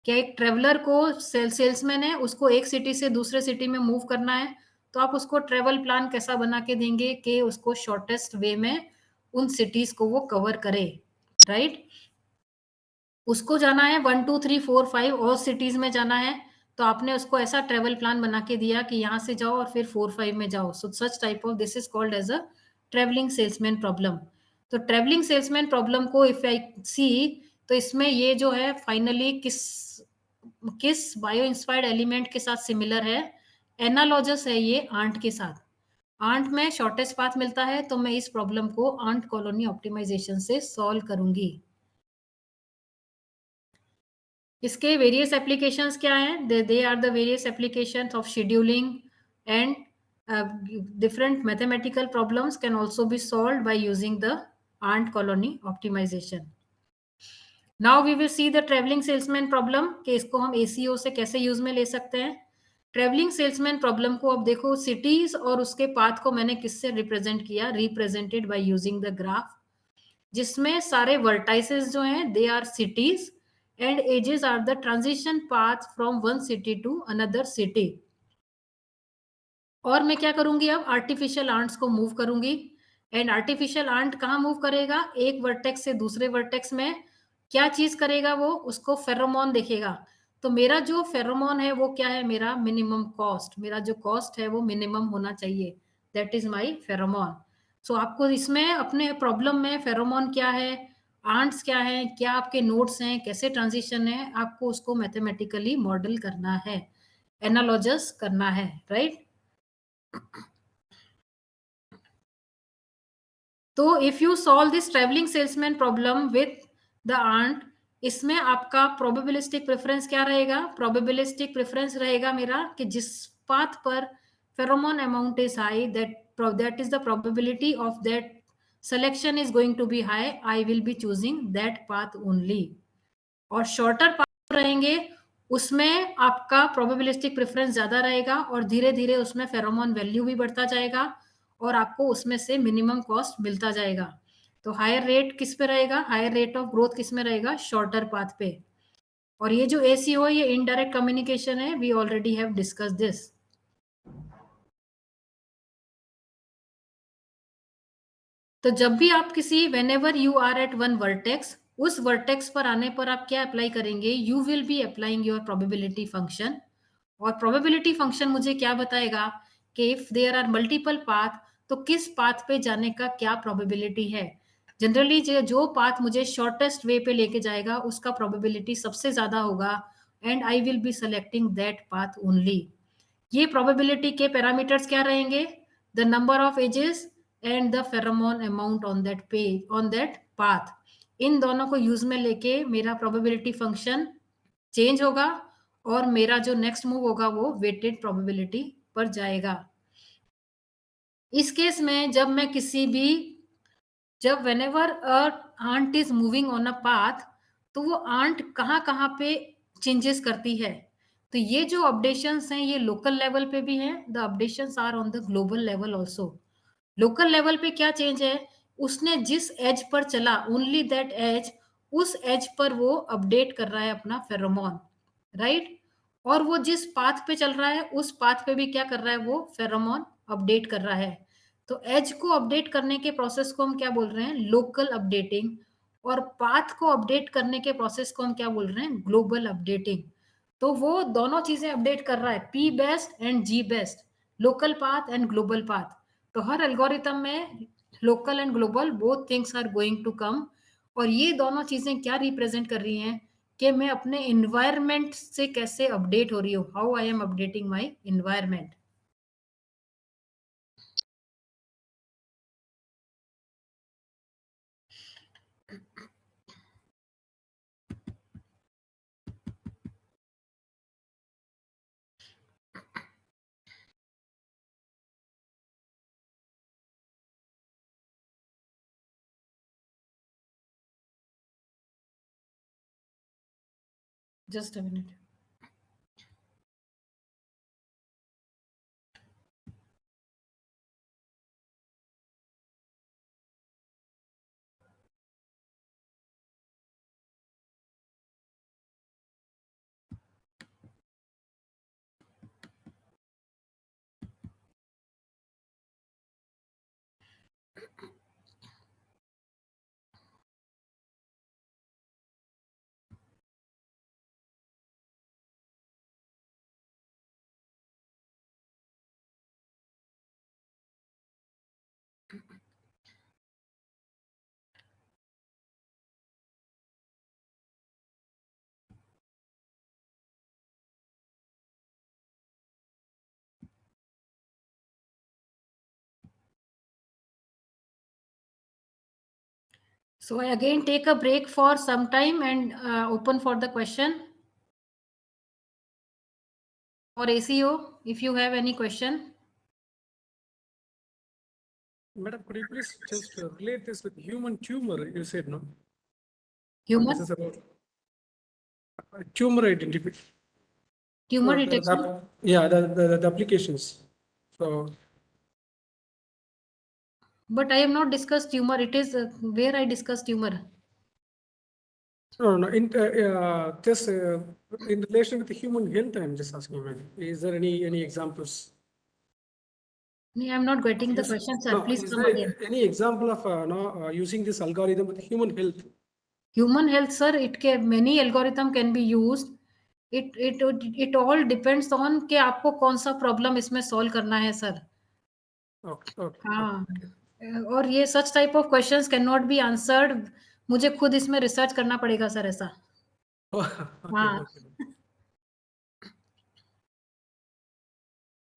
क्या एक ट्रेवलर को सेल्समैन है, उसको एक सिटी से दूसरे सिटी में मूव करना है, तो आप उसको ट्रेवल प्लान कैसा बना के देंगे कि उसको शॉर्टेस्ट वे में उन सिटीज को वो कवर करे, राइट। उसको जाना है 1 2 3 4 5 और सिटीज में जाना है, तो आपने उसको ऐसा ट्रेवल प्लान बना के दिया कि यहाँ से जाओ और फिर 4 5 में जाओ। So such type of this is called as a travelling salesman problem. तो ट्रेवलिंग सेल्समैन प्रॉब्लम को इफ आई सी, तो इसमें ये जो है फाइनली किस किस बायो इंस्पायर्ड एलिमेंट के साथ सिमिलर है, एनालॉजस है ये आंट के साथ। आंट में शॉर्टेस्ट पाथ मिलता है, तो मैं इस प्रॉब्लम को आंट कॉलोनी ऑप्टिमाइजेशन से सॉल्व करूंगी। इसके वेरियस एप्लीकेशंस क्या हैं, they are the various applications of scheduling and different mathematical problems can also be solved by using the ant colony optimization. Now we will see the traveling salesman problem कि इसको हम ACO से कैसे use में ले सकते हैं। Travelling salesman problem को अब देखो, सिटीज और उसके पाथ को मैंने किससे रिप्रेजेंट किया, represented by using the graph, जिसमें सारे वर्टाइसेस जो हैं they are cities and edges are the transition path from one city to another city. और मैं क्या करूंगी, अब आर्टिफिशियल आंट्स को मूव करूंगी, एंड आर्टिफिशियल आंट कहाँ मूव करेगा, एक वर्टेक्स से दूसरे वर्टेक्स में क्या चीज करेगा, वो उसको फेरोमोन देखेगा। तो मेरा जो फेरोमोन है वो क्या है, मेरा मिनिमम कॉस्ट, मेरा जो कॉस्ट है वो मिनिमम होना चाहिए, दैट इज माय फेरोमोन। सो आपको इसमें अपने प्रॉब्लम में फेरोमोन क्या है, आंट्स क्या है, क्या आपके नोड्स हैं, कैसे ट्रांजिशन है, आपको उसको मैथमेटिकली मॉडल करना है, एनालॉजस करना है, राइट। तो if you solve this travelling salesman problem with the ant, इसमें आपका प्रोबेबिलिस्टिक प्रेफरेंस क्या रहेगा, प्रोबेबिलिस्टिक प्रेफरेंस रहेगा मेरा कि जिस पाथ पर pheromone amount is high, that is the probability of that selection is going to be high, I will be choosing that path only। और शॉर्टर पाथ रहेंगे उसमें आपका प्रोबेबिलिस्टिक प्रेफरेंस ज्यादा रहेगा और धीरे धीरे उसमें फेरोमोन वैल्यू भी बढ़ता जाएगा और आपको उसमें से मिनिमम कॉस्ट मिलता जाएगा। तो हायर रेट किस पे रहेगा, हायर रेट ऑफ ग्रोथ किस में रहेगा, शॉर्टर पाथ पे। और ये जो ACO ये इनडायरेक्ट कम्युनिकेशन है, we already have discuss this. तो जब भी आप किसी whenever you are at one vertex, उस वर्टेक्स पर आने पर आप क्या अप्लाई करेंगे, you will be applying your probability function. और प्रोबेबिलिटी फंक्शन मुझे क्या बताएगा कि if there are multiple path, तो किस पाथ पे जाने का क्या प्रोबेबिलिटी है। जनरली जो पाथ मुझे शॉर्टेस्ट वे पे लेके जाएगा उसका प्रोबेबिलिटी सबसे ज्यादा होगा and I will be selecting that path only. ये प्रोबेबिलिटी के पैरामीटर्स क्या रहेंगे, the number of edges and the pheromone amount on that page on that path. इन दोनों को यूज में लेके मेरा प्रोबेबिलिटी फंक्शन चेंज होगा और मेरा जो नेक्स्ट मूव होगा वो वेटेड प्रोबेबिलिटी पर जाएगा। इस केस में जब मैं किसी भी जब whenever a ant is moving on a path, तो वो आंट कहाँ कहाँ पे चेंजेस करती है। तो ये जो अपडेशंस हैं ये लोकल लेवल पे भी हैं, the updations are on the global level also. Local level पे क्या चेंज है, उसने जिस एज पर चला ओनली दैट एज, उस एज पर वो अपडेट कर रहा है अपना फेरोमोन, राइट। और वो जिस पाथ पे चल रहा है उस पाथ पे भी क्या कर रहा है, वो फेरोमोन अपडेट कर रहा है। तो एज को अपडेट करने के प्रोसेस को हम क्या बोल रहे हैं, लोकल अपडेटिंग। और पाथ को अपडेट करने के प्रोसेस को हम क्या बोल रहे हैं, ग्लोबल अपडेटिंग। तो वो दोनों चीजें अपडेट कर रहा है, P best and G best, local path and global path. तो हर एल्गोरिथम में local and global both things are going to come. और ये दोनों चीजें क्या रिप्रेजेंट कर रही हैं कि मैं अपने इन्वायरमेंट से कैसे अपडेट हो रही हूँ, how I am updating my environment. Just a minute. So I again take a break for some time and open for the question or ACO if you have any question. Madam, could you please just relate this with human tumor? You said no. Human This is about tumor identification. tumor detection. Yeah, the applications. So, But I have not discussed tumor. It is where I discussed tumor. no. Just in relation with the human health, I'm just asking, madam. Is there any examples? No, I'm not getting the Yes. question, sir. No, Please is come there again. any example of using this algorithm with human health? Human health, sir. Many algorithm can be used. It all depends on कि आपको कौन सा problem इसमें solve करना है, sir. Okay, okay, हाँ okay. और ये सच type of questions can not be answered, मुझे खुद इसमें रिसर्च करना पड़ेगा सर ऐसा। Okay, हाँ okay.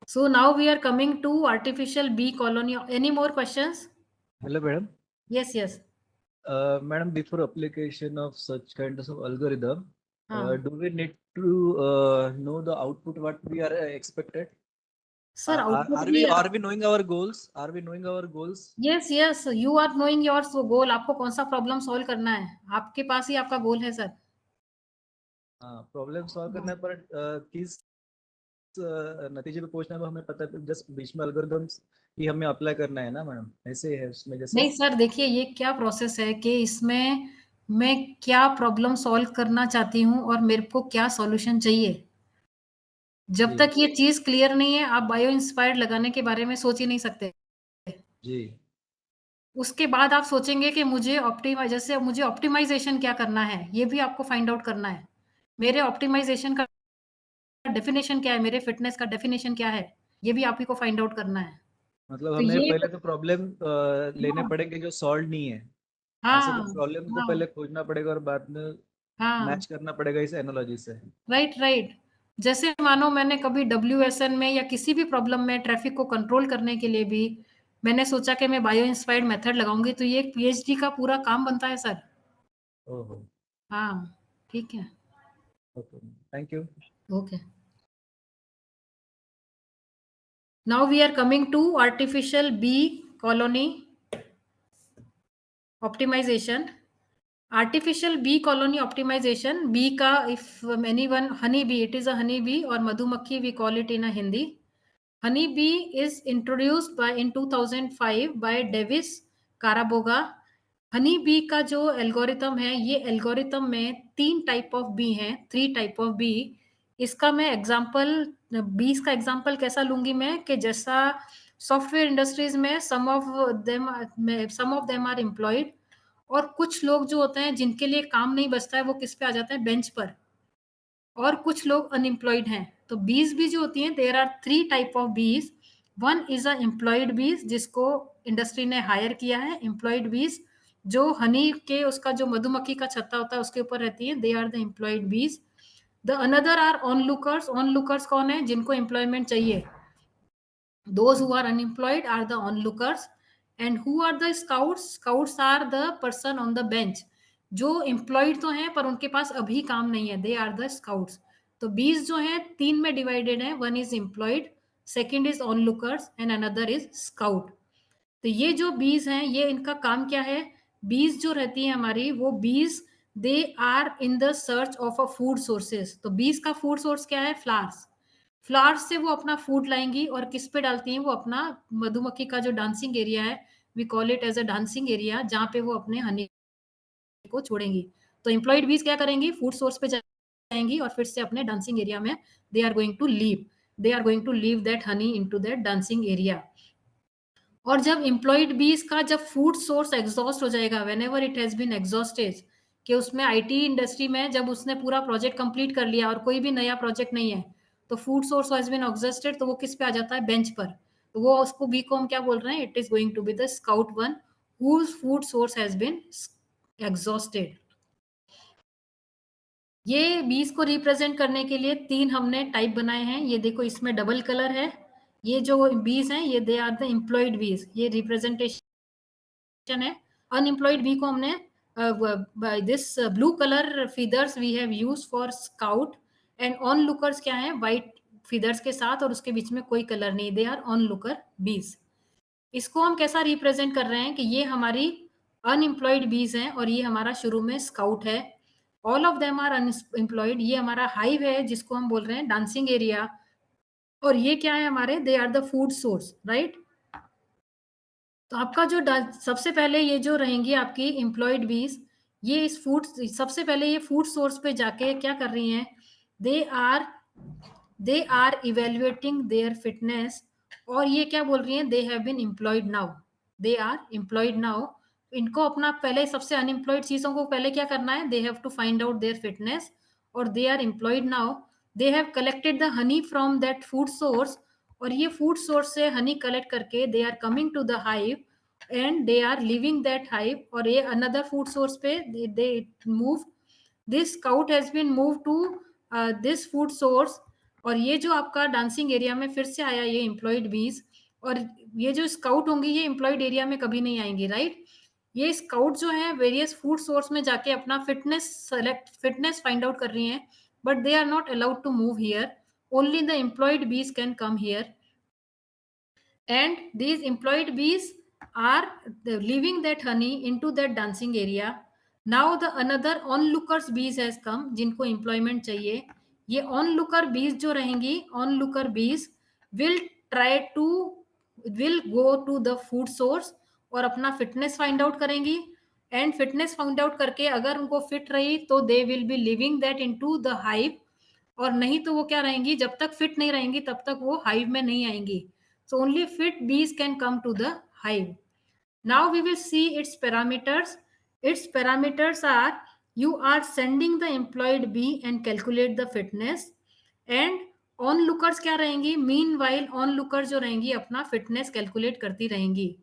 so now we are coming to artificial bee colony. Any more questions? Hello, madam. Yes, yes. Madam, before application of such kinds of algorithm, हाँ do we need to know the output what we are expected? Sir output भी Are we knowing our goals? Are we knowing our goals? Yes yes you are knowing your goal, आपको कौन सा problem solve करना है, आपके पास ही आपका गोल है sir. हाँ, प्रॉब्लम सॉल्व करने पर किस नतीजे पे पहुंचना है वो हमें पता है, जस्ट बीच में algorithms ही हमें अप्लाई करना है ना मैडम, ऐसे है उसमें जैसे। नहीं सर देखिए ये क्या प्रोसेस है कि इसमें मैं क्या प्रॉब्लम सॉल्व करना चाहती हूँ और मेरे को क्या सॉल्यूशन चाहिए, जब जी तक ये चीज क्लियर नहीं है आप बायो इंस्पायर्ड लगाने के बारे में सोच ही नहीं सकते। जी उसके बाद आप सोचेंगे कि मुझे जैसे मुझे ऑप्टिमाइजेशन क्या करना है, ये भी आपको फाइंड आउट करना है। मेरे ऑप्टिमाइजेशन का डेफिनेशन क्या है, मेरे फिटनेस का डेफिनेशन क्या है, ये भी आप ही को फाइंड आउट करना है। मतलब तो हमें ये पहले तो प्रॉब्लम लेने हाँ पड़ेंगे जो सॉल्व नहीं है, ऐसे तो हाँ प्रॉब्लम को हाँ पहले खोजना पड़ेगा और बाद में हाँ मैच करना पड़ेगा इस एनालॉजी से। Right right. जैसे मानो मैंने कभी WSN में या किसी भी प्रॉब्लम में ट्रैफिक को कंट्रोल करने के लिए भी मैंने सोचा कि मैं बायो इंस्पायर्ड मेथड लगाऊंगी, तो ये एक PhD का पूरा काम बनता है सर। ओहो, हाँ ठीक है, okay, thank you. Okay. Now we are coming to artificial bee colony optimisation. Artificial bee colony optimisation, bee का if anyone, honey bee, it is a honey bee और मधुमक्खी we call it in a Hindi. Honey bee is introduced by in 2005 by Dervis Karaboga. Honey bee का जो algorithm है, ये algorithm में 3 type of B हैं, 3 type of B. इसका मैं एग्जांपल, बीस का एग्जांपल कैसा लूंगी मैं कि जैसा सॉफ्टवेयर इंडस्ट्रीज में सम ऑफ देम आर एम्प्लॉयड, और कुछ लोग जो होते हैं जिनके लिए काम नहीं बचता है वो किस पे आ जाते हैं, बेंच पर, और कुछ लोग अनएम्प्लॉयड हैं। तो बीज भी जो होती हैं, देयर आर 3 टाइप ऑफ बीज। वन इज अ एम्प्लॉयड बीज जिसको इंडस्ट्री ने हायर किया है, एम्प्लॉयड बीज जो हनी के उसका जो मधुमक्खी का छत्ता होता है उसके ऊपर रहती है, they are the employed bees. The another are onlookers. Onlookers कौन है, जिनको एम्प्लॉयमेंट चाहिए। Those who are unemployed are the onlookers. And who are the scouts? Scouts are the person on the bench जो employed तो हैं पर उनके पास अभी काम नहीं है, दे आर द स्काउट्स। तो बीस जो हैं 3 में डिवाइडेड है, one is employed, second is onlookers and another is scout. तो ये जो बीज हैं, ये इनका काम क्या है, बीज जो रहती है हमारी वो bees, they are in the search of a food sources. तो बीज का फूड सोर्स क्या है, फ्लावर्स। फ्लावर्स से वो अपना फूड लाएंगी और किस पे डालती हैं, वो अपना मधुमक्खी का जो डांसिंग एरिया है, we call it as a dancing area, जहाँ पे वो अपने हनी को छोड़ेंगी। तो एम्प्लॉयड बीज क्या करेंगी, फूड सोर्स पे जाएंगी और फिर से अपने डांसिंग एरिया में they are going to leave that honey into that dancing area. और जब एम्प्लॉयड बीज का जब फूड सोर्स एग्जॉस्ट हो जाएगा, whenever it has been exhausted, कि उसमें IT इंडस्ट्री में जब उसने पूरा प्रोजेक्ट कंप्लीट कर लिया और कोई भी नया प्रोजेक्ट नहीं है, तो food source has been exhausted, तो वो किस पे आ जाता है, बेंच पर। तो वो उसको बी को हम क्या बोल रहे हैं, it is going to be the scout one whose food source has been exhausted. ये बीस को रिप्रेजेंट करने के लिए 3 हमने टाइप बनाए हैं, ये देखो इसमें डबल कलर है। ये जो बीस हैं ये दे आर द एम्प्लॉयड बीस, ये रिप्रेजेंटेशन है। अनएम्प्लॉयड बी को हमने this blue colour feathers we have use for scout, and onlookers क्या है, व्हाइट फीदर्स के साथ और उसके बीच में कोई कलर नहीं, दे आर ऑन लुकर बीस। इसको हम कैसा रिप्रेजेंट कर रहे हैं कि ये हमारी अनएम्प्लॉयड बीज हैं और ये हमारा शुरू में स्काउट है। All of them are unemployed, ये हमारा हाइव है जिसको हम बोल रहे हैं डांसिंग एरिया, और ये क्या है हमारे, they are the food source, right. तो आपका जो सबसे पहले ये जो रहेंगी आपकी एम्प्लॉयड बीज, ये इस फूड, सबसे पहले ये फूड सोर्स पे जाके क्या कर रही हैं, they are they are evaluating their fitness, और ये क्या बोल रही हैं, they have been employed now, they are employed now. इनको अपना पहले सबसे अनएम्प्लॉयड चीजों को पहले क्या करना है, they have to find out their fitness, और they are employed now. They have collected the honey from that food source, और ये फूड सोर्स से हनी कलेक्ट करके they are coming to the hive and they are living that hive, और ये another food source पे they move, this scout has been move to this food source. और ये जो आपका डांसिंग एरिया में फिर से आया ये एम्प्लॉयड बीज, और ये जो स्काउट होंगी ये एम्प्लॉयड एरिया में कभी नहीं आएंगी, राइट। ये स्काउट जो है वेरियस फूड सोर्स में जाके अपना फिटनेस फाइंड आउट कर रही हैं, but they are not allowed to move here, only the employed bees can come here, and these employed bees are leaving that honey into that dancing area. Now the another onlookers bees has come, जिनको employment चाहिए। ये onlooker bees जो रहेंगी, onlooker bees will try to will go to the food source और अपना fitness find out करेंगी, and fitness find out करके अगर उनको फिट रही तो they will B living that into the hive, और नहीं तो वो क्या रहेंगी, जब तक फिट नहीं रहेंगी तब तक वो हाइव में नहीं आएंगी। So only fit bees can come to the hive. Now we will see its parameters. Its parameters are, you are sending the employed bee and calculate the fitness, and onlookers क्या रहेंगी, meanwhile onlookers जो रहेंगी अपना fitness calculate करती रहेंगी।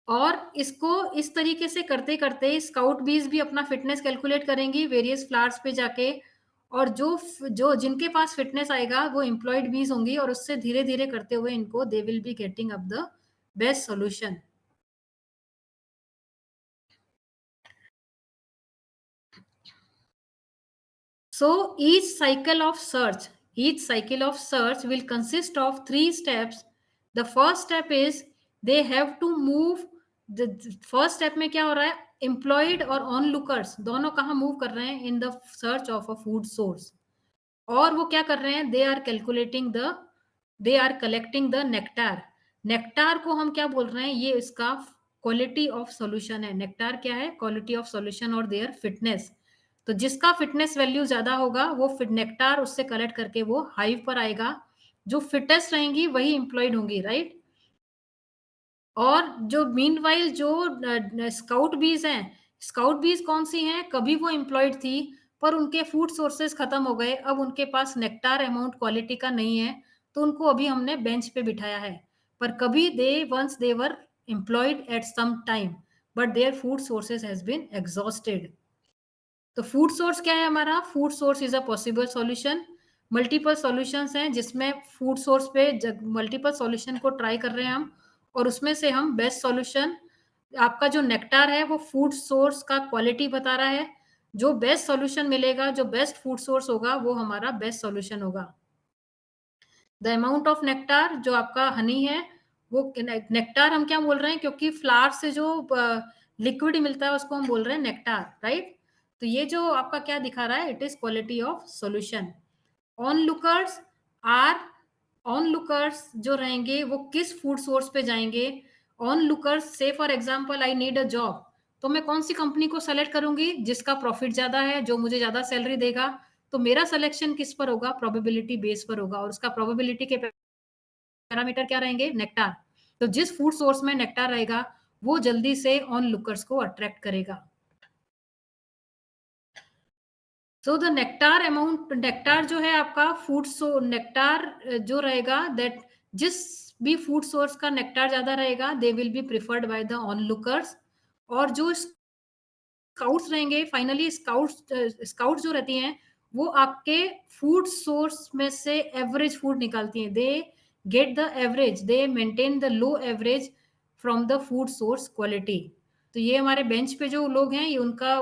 और इसको इस तरीके से करते करते स्काउट बीज भी अपना फिटनेस कैलकुलेट करेंगी वेरियस फ्लावर्स पे जाके, और जो जिनके पास फिटनेस आएगा वो एम्प्लॉयड बीज होंगी, और उससे धीरे धीरे करते हुए इनको दे will be getting up the best solution. So each cycle of search will consist of 3 steps. The first step is they have to move, the first step में क्या हो रहा है, employed और onlookers दोनों कहाँ मूव कर रहे हैं, in the search of a food source, और वो क्या कर रहे हैं, they are collecting the nectar. Nectar को हम क्या बोल रहे हैं, ये इसका क्वालिटी ऑफ सॉल्यूशन है। नेक्टार क्या है, क्वालिटी ऑफ सॉल्यूशन और देयर फिटनेस। तो जिसका फिटनेस वैल्यू ज्यादा होगा वो नेक्टार उससे कलेक्ट करके वो हाइव पर आएगा, जो फिटेस्ट रहेंगी वही एम्प्लॉयड होंगी, राइट। और जो मीनवाइल जो स्काउट बीज हैं, स्काउट बीज कौन सी हैं, कभी वो एम्प्लॉयड थी पर उनके फूड सोर्सेस खत्म हो गए, अब उनके पास नेक्टार अमाउंट क्वालिटी का नहीं है, तो उनको अभी हमने बेंच पे बिठाया है। पर कभी once they were employed at some time, but their food sources has been exhausted. तो फूड सोर्स क्या है हमारा, food source is a possible solution. Multiple solutions हैं जिसमें फूड सोर्स पे मल्टीपल सॉल्यूशन को ट्राई कर रहे हैं हम, और उसमें से हम बेस्ट सॉल्यूशन, आपका जो नेक्टार है वो फूड सोर्स का क्वालिटी बता रहा है, जो बेस्ट सॉल्यूशन मिलेगा, जो बेस्ट फूड सोर्स होगा वो हमारा बेस्ट सॉल्यूशन होगा। द अमाउंट ऑफ नेक्टार, जो आपका हनी है वो, नेक्टार हम क्या बोल रहे हैं, क्योंकि फ्लावर से जो लिक्विड मिलता है उसको हम बोल रहे हैं नेक्टार, राइट। तो ये जो आपका क्या दिखा रहा है, it is quality of solution. Onlookers जो रहेंगे वो किस फूड सोर्स पे जाएंगे, ऑनलुकर्स से for example I need a job, तो मैं कौन सी कंपनी को सेलेक्ट करूंगी, जिसका प्रॉफिट ज्यादा है, जो मुझे ज्यादा सैलरी देगा। तो मेरा सिलेक्शन किस पर होगा, प्रोबेबिलिटी बेस पर होगा, और उसका प्रोबेबिलिटी के पैरामीटर क्या रहेंगे, नेक्टार। तो जिस फूड सोर्स में नेक्टार रहेगा वो जल्दी से ऑनलुकर्स को अट्रैक्ट करेगा। So the nectar amount, nectar जो है आपका फूड नेक्टार जो रहेगा, दैट जिस भी फूड सोर्स का नेक्टार ज्यादा रहेगा they will be preferred by the onlookers. और जो स्काउट्स रहेंगे, फाइनली स्काउट्स जो रहती हैं वो आपके फूड सोर्स में से एवरेज फूड निकालती हैं, they get the average, they maintain the low average from the food source quality. तो ये हमारे बेंच पे जो लोग हैं ये उनका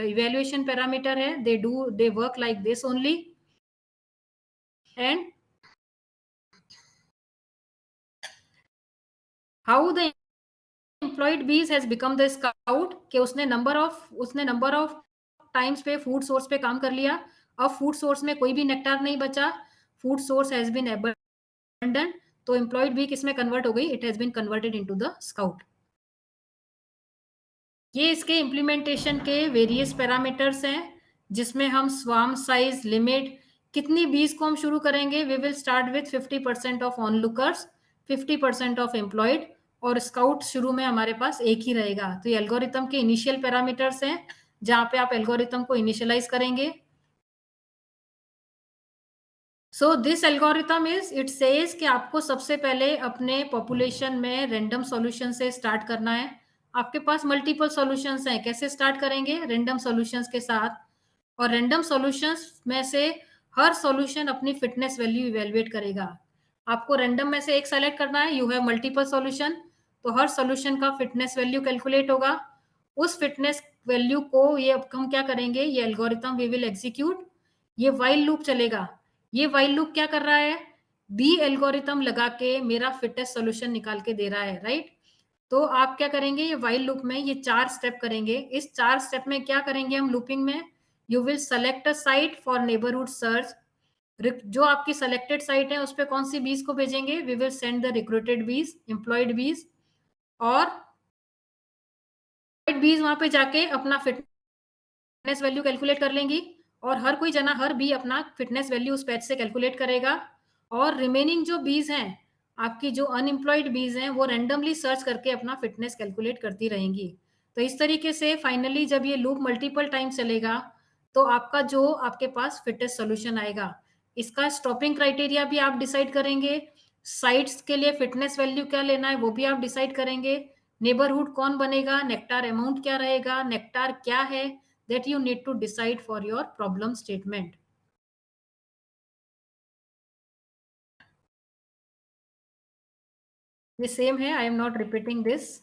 इवेल्युएशन पैरामीटर है, they work like this only. And how the employed बीज हैज बिकम द स्काउट, कि उसने नंबर ऑफ टाइम्स पे फूड सोर्स पे काम कर लिया, अब फूड सोर्स में कोई भी नेक्टार नहीं बचा, food source has been abandoned, तो एम्प्लॉयड बी किसमें कन्वर्ट हो गई, it has been converted into the scout. ये इसके इम्प्लीमेंटेशन के वेरियस पैरामीटर्स हैं, जिसमें हम स्वार्म साइज, लिमिट, कितनी बीज को हम शुरू करेंगे, we will start with 50% of onlookers, 50% of employed, और स्काउट शुरू में हमारे पास एक ही रहेगा। तो ये एल्गोरिथम के इनिशियल पैरामीटर्स हैं, जहां पे आप एल्गोरिथम को इनिशियलाइज करेंगे। So this algorithm it says कि आपको सबसे पहले अपने पॉपुलेशन में रैंडम सॉल्यूशन से स्टार्ट करना है। आपके पास मल्टीपल सॉल्यूशंस हैं, कैसे स्टार्ट करेंगे? रैंडम सॉल्यूशंस के साथ। और रैंडम सॉल्यूशंस में से हर सॉल्यूशन अपनी फिटनेस वैल्यू इवेलुएट करेगा। आपको रैंडम में से एक सेलेक्ट करना है, यू हैव मल्टीपल सॉल्यूशन, तो हर सॉल्यूशन का फिटनेस वैल्यू कैलकुलेट होगा। उस फिटनेस वैल्यू को ये अब हम क्या करेंगे, ये एल्गोरिथम वी विल एग्जीक्यूट। ये व्हाइल लूप चलेगा। ये व्हाइल लूप क्या कर रहा है? बी एल्गोरिथम लगा के मेरा फिटेस्ट सॉल्यूशन निकाल के दे रहा है, राइट? तो आप क्या करेंगे, ये व्हाइल लूप में ये 4 स्टेप करेंगे। इस 4 स्टेप में क्या करेंगे हम लूपिंग में? You will select a site for neighbourhood search. जो आपकी सेलेक्टेड साइट है उस पे कौन सी बीज को भेजेंगे? We will send the recruited bees, employed bees. और बीज वहां पे जाके अपना फिटनेस वैल्यू कैलकुलेट कर लेंगी, और हर कोई जना, हर बी अपना फिटनेस वैल्यू उस पैच से कैलकुलेट करेगा। और रिमेनिंग जो बीज हैं, आपकी जो अनएम्प्लॉयड बीज हैं, वो रैंडमली सर्च करके अपना फिटनेस कैलकुलेट करती रहेंगी। तो इस तरीके से फाइनली जब ये लूप मल्टीपल टाइम चलेगा तो आपका जो आपके पास फिटेस्ट सोल्यूशन आएगा। इसका स्टॉपिंग क्राइटेरिया भी आप डिसाइड करेंगे। साइट्स के लिए फिटनेस वैल्यू क्या लेना है वो भी आप डिसाइड करेंगे। नेबरहुड कौन बनेगा, नेक्टार अमाउंट क्या रहेगा, नेक्टार क्या है, that you need to decide for your problem statement. The same है, I am not repeating this.